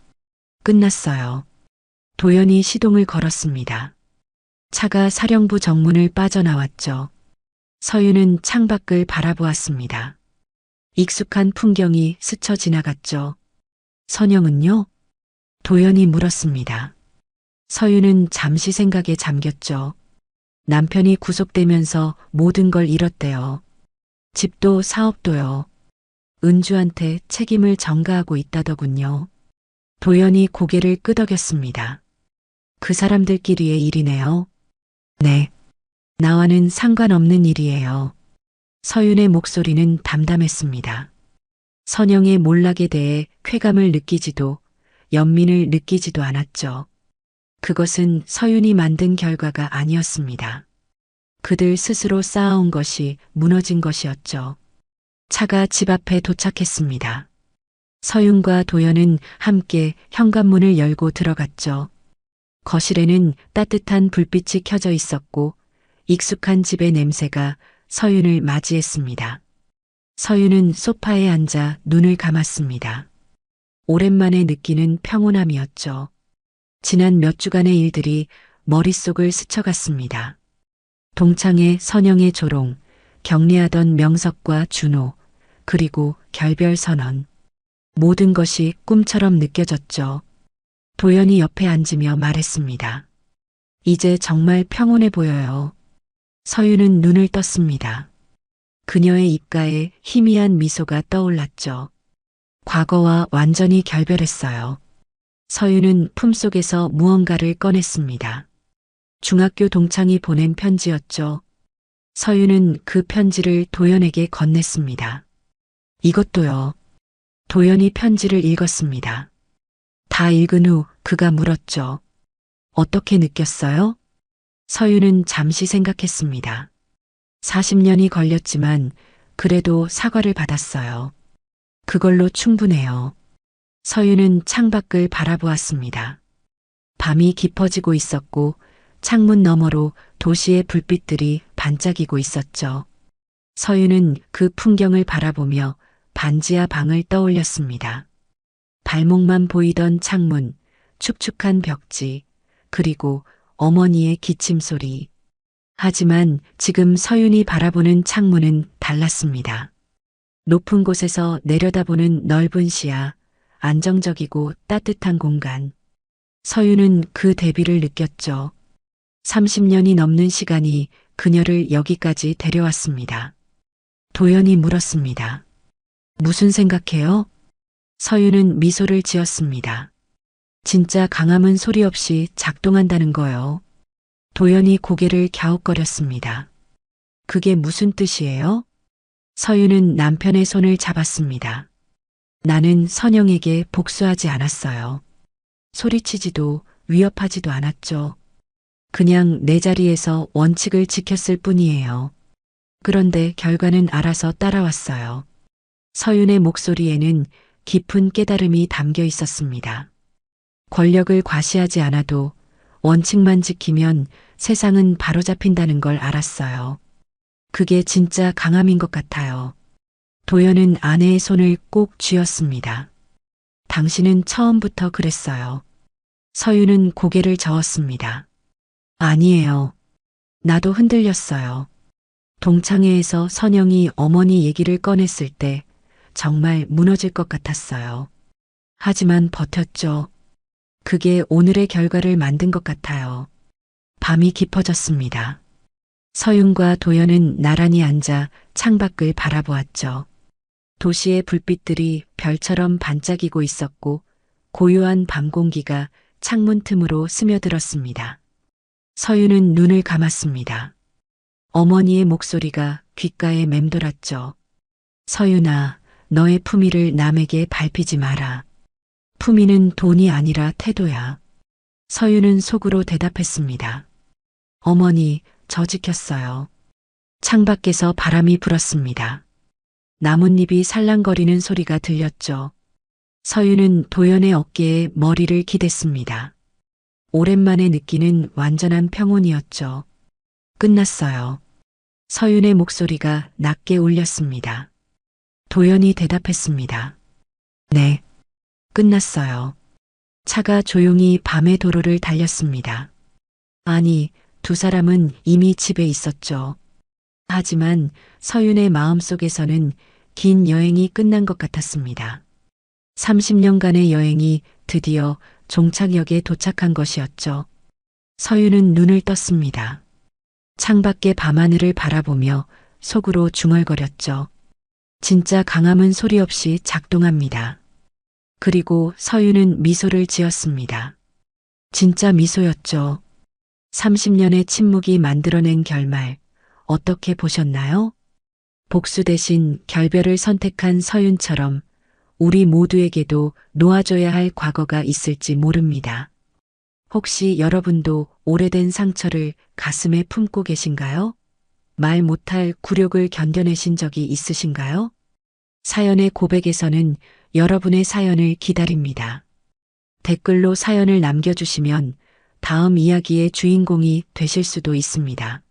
끝났어요. 도연이 시동을 걸었습니다. 차가 사령부 정문을 빠져나왔죠. 서윤은 창밖을 바라보았습니다. 익숙한 풍경이 스쳐 지나갔죠. 선영은요? 도연이 물었습니다. 서윤은 잠시 생각에 잠겼죠. 남편이 구속되면서 모든 걸 잃었대요. 집도 사업도요. 은주한테 책임을 전가하고 있다더군요. 도연이 고개를 끄덕였습니다. 그 사람들끼리의 일이네요. 네. 나와는 상관없는 일이에요. 서윤의 목소리는 담담했습니다. 선영의 몰락에 대해 쾌감을 느끼지도 연민을 느끼지도 않았죠. 그것은 서윤이 만든 결과가 아니었습니다. 그들 스스로 쌓아온 것이 무너진 것이었죠. 차가 집 앞에 도착했습니다. 서윤과 도연은 함께 현관문을 열고 들어갔죠. 거실에는 따뜻한 불빛이 켜져 있었고 익숙한 집의 냄새가 서윤을 맞이했습니다. 서윤은 소파에 앉아 눈을 감았습니다. 오랜만에 느끼는 평온함이었죠. 지난 몇 주간의 일들이 머릿속을 스쳐갔습니다. 동창회 선영의 조롱, 격리하던 명석과 준호, 그리고 결별 선언. 모든 것이 꿈처럼 느껴졌죠. 도연이 옆에 앉으며 말했습니다. 이제 정말 평온해 보여요. 서윤은 눈을 떴습니다. 그녀의 입가에 희미한 미소가 떠올랐죠. 과거와 완전히 결별했어요. 서윤은 품속에서 무언가를 꺼냈습니다. 중학교 동창이 보낸 편지였죠. 서윤은 그 편지를 도연에게 건넸습니다. 이것도요. 도연이 편지를 읽었습니다. 다 읽은 후 그가 물었죠. 어떻게 느꼈어요? 서윤은 잠시 생각했습니다. 40년이 걸렸지만 그래도 사과를 받았어요. 그걸로 충분해요. 서윤은 창밖을 바라보았습니다. 밤이 깊어지고 있었고 창문 너머로 도시의 불빛들이 반짝이고 있었죠. 서윤은 그 풍경을 바라보며 반지하 방을 떠올렸습니다. 발목만 보이던 창문, 축축한 벽지, 그리고 어머니의 기침 소리. 하지만 지금 서윤이 바라보는 창문은 달랐습니다. 높은 곳에서 내려다보는 넓은 시야, 안정적이고 따뜻한 공간. 서윤은 그 대비를 느꼈죠. 30년이 넘는 시간이 그녀를 여기까지 데려왔습니다. 도연이 물었습니다. 무슨 생각해요? 서윤은 미소를 지었습니다. 진짜 강함은 소리 없이 작동한다는 거요. 도연이 고개를 갸웃거렸습니다. 그게 무슨 뜻이에요? 서윤은 남편의 손을 잡았습니다. 나는 선영에게 복수하지 않았어요. 소리치지도 위협하지도 않았죠. 그냥 내 자리에서 원칙을 지켰을 뿐이에요. 그런데 결과는 알아서 따라왔어요. 서윤의 목소리에는 깊은 깨달음이 담겨 있었습니다. 권력을 과시하지 않아도 원칙만 지키면 세상은 바로잡힌다는 걸 알았어요. 그게 진짜 강함인 것 같아요. 도연은 아내의 손을 꼭 쥐었습니다. 당신은 처음부터 그랬어요. 서윤은 고개를 저었습니다. 아니에요. 나도 흔들렸어요. 동창회에서 선영이 어머니 얘기를 꺼냈을 때 정말 무너질 것 같았어요. 하지만 버텼죠. 그게 오늘의 결과를 만든 것 같아요. 밤이 깊어졌습니다. 서윤과 도연은 나란히 앉아 창밖을 바라보았죠. 도시의 불빛들이 별처럼 반짝이고 있었고 고요한 밤 공기가 창문 틈으로 스며들었습니다. 서윤은 눈을 감았습니다. 어머니의 목소리가 귓가에 맴돌았죠. 서윤아, 너의 품위를 남에게 밟히지 마라. 품위는 돈이 아니라 태도야. 서윤은 속으로 대답했습니다. 어머니, 저 지켰어요. 창밖에서 바람이 불었습니다. 나뭇잎이 살랑거리는 소리가 들렸죠. 서윤은 도연의 어깨에 머리를 기댔습니다. 오랜만에 느끼는 완전한 평온이었죠. 끝났어요. 서윤의 목소리가 낮게 울렸습니다. 도연이 대답했습니다. 네, 끝났어요. 차가 조용히 밤의 도로를 달렸습니다. 아니, 두 사람은 이미 집에 있었죠. 하지만 서윤의 마음속에서는 긴 여행이 끝난 것 같았습니다. 30년간의 여행이 드디어 종착역에 도착한 것이었죠. 서윤은 눈을 떴습니다. 창밖의 밤하늘을 바라보며 속으로 중얼거렸죠. 진짜 강함은 소리 없이 작동합니다. 그리고 서윤은 미소를 지었습니다. 진짜 미소였죠. 30년의 침묵이 만들어낸 결말, 어떻게 보셨나요? 복수 대신 결별을 선택한 서윤처럼 우리 모두에게도 놓아줘야 할 과거가 있을지 모릅니다. 혹시 여러분도 오래된 상처를 가슴에 품고 계신가요? 말 못할 굴욕을 견뎌내신 적이 있으신가요? 사연의 고백에서는 여러분의 사연을 기다립니다. 댓글로 사연을 남겨주시면 다음 이야기의 주인공이 되실 수도 있습니다.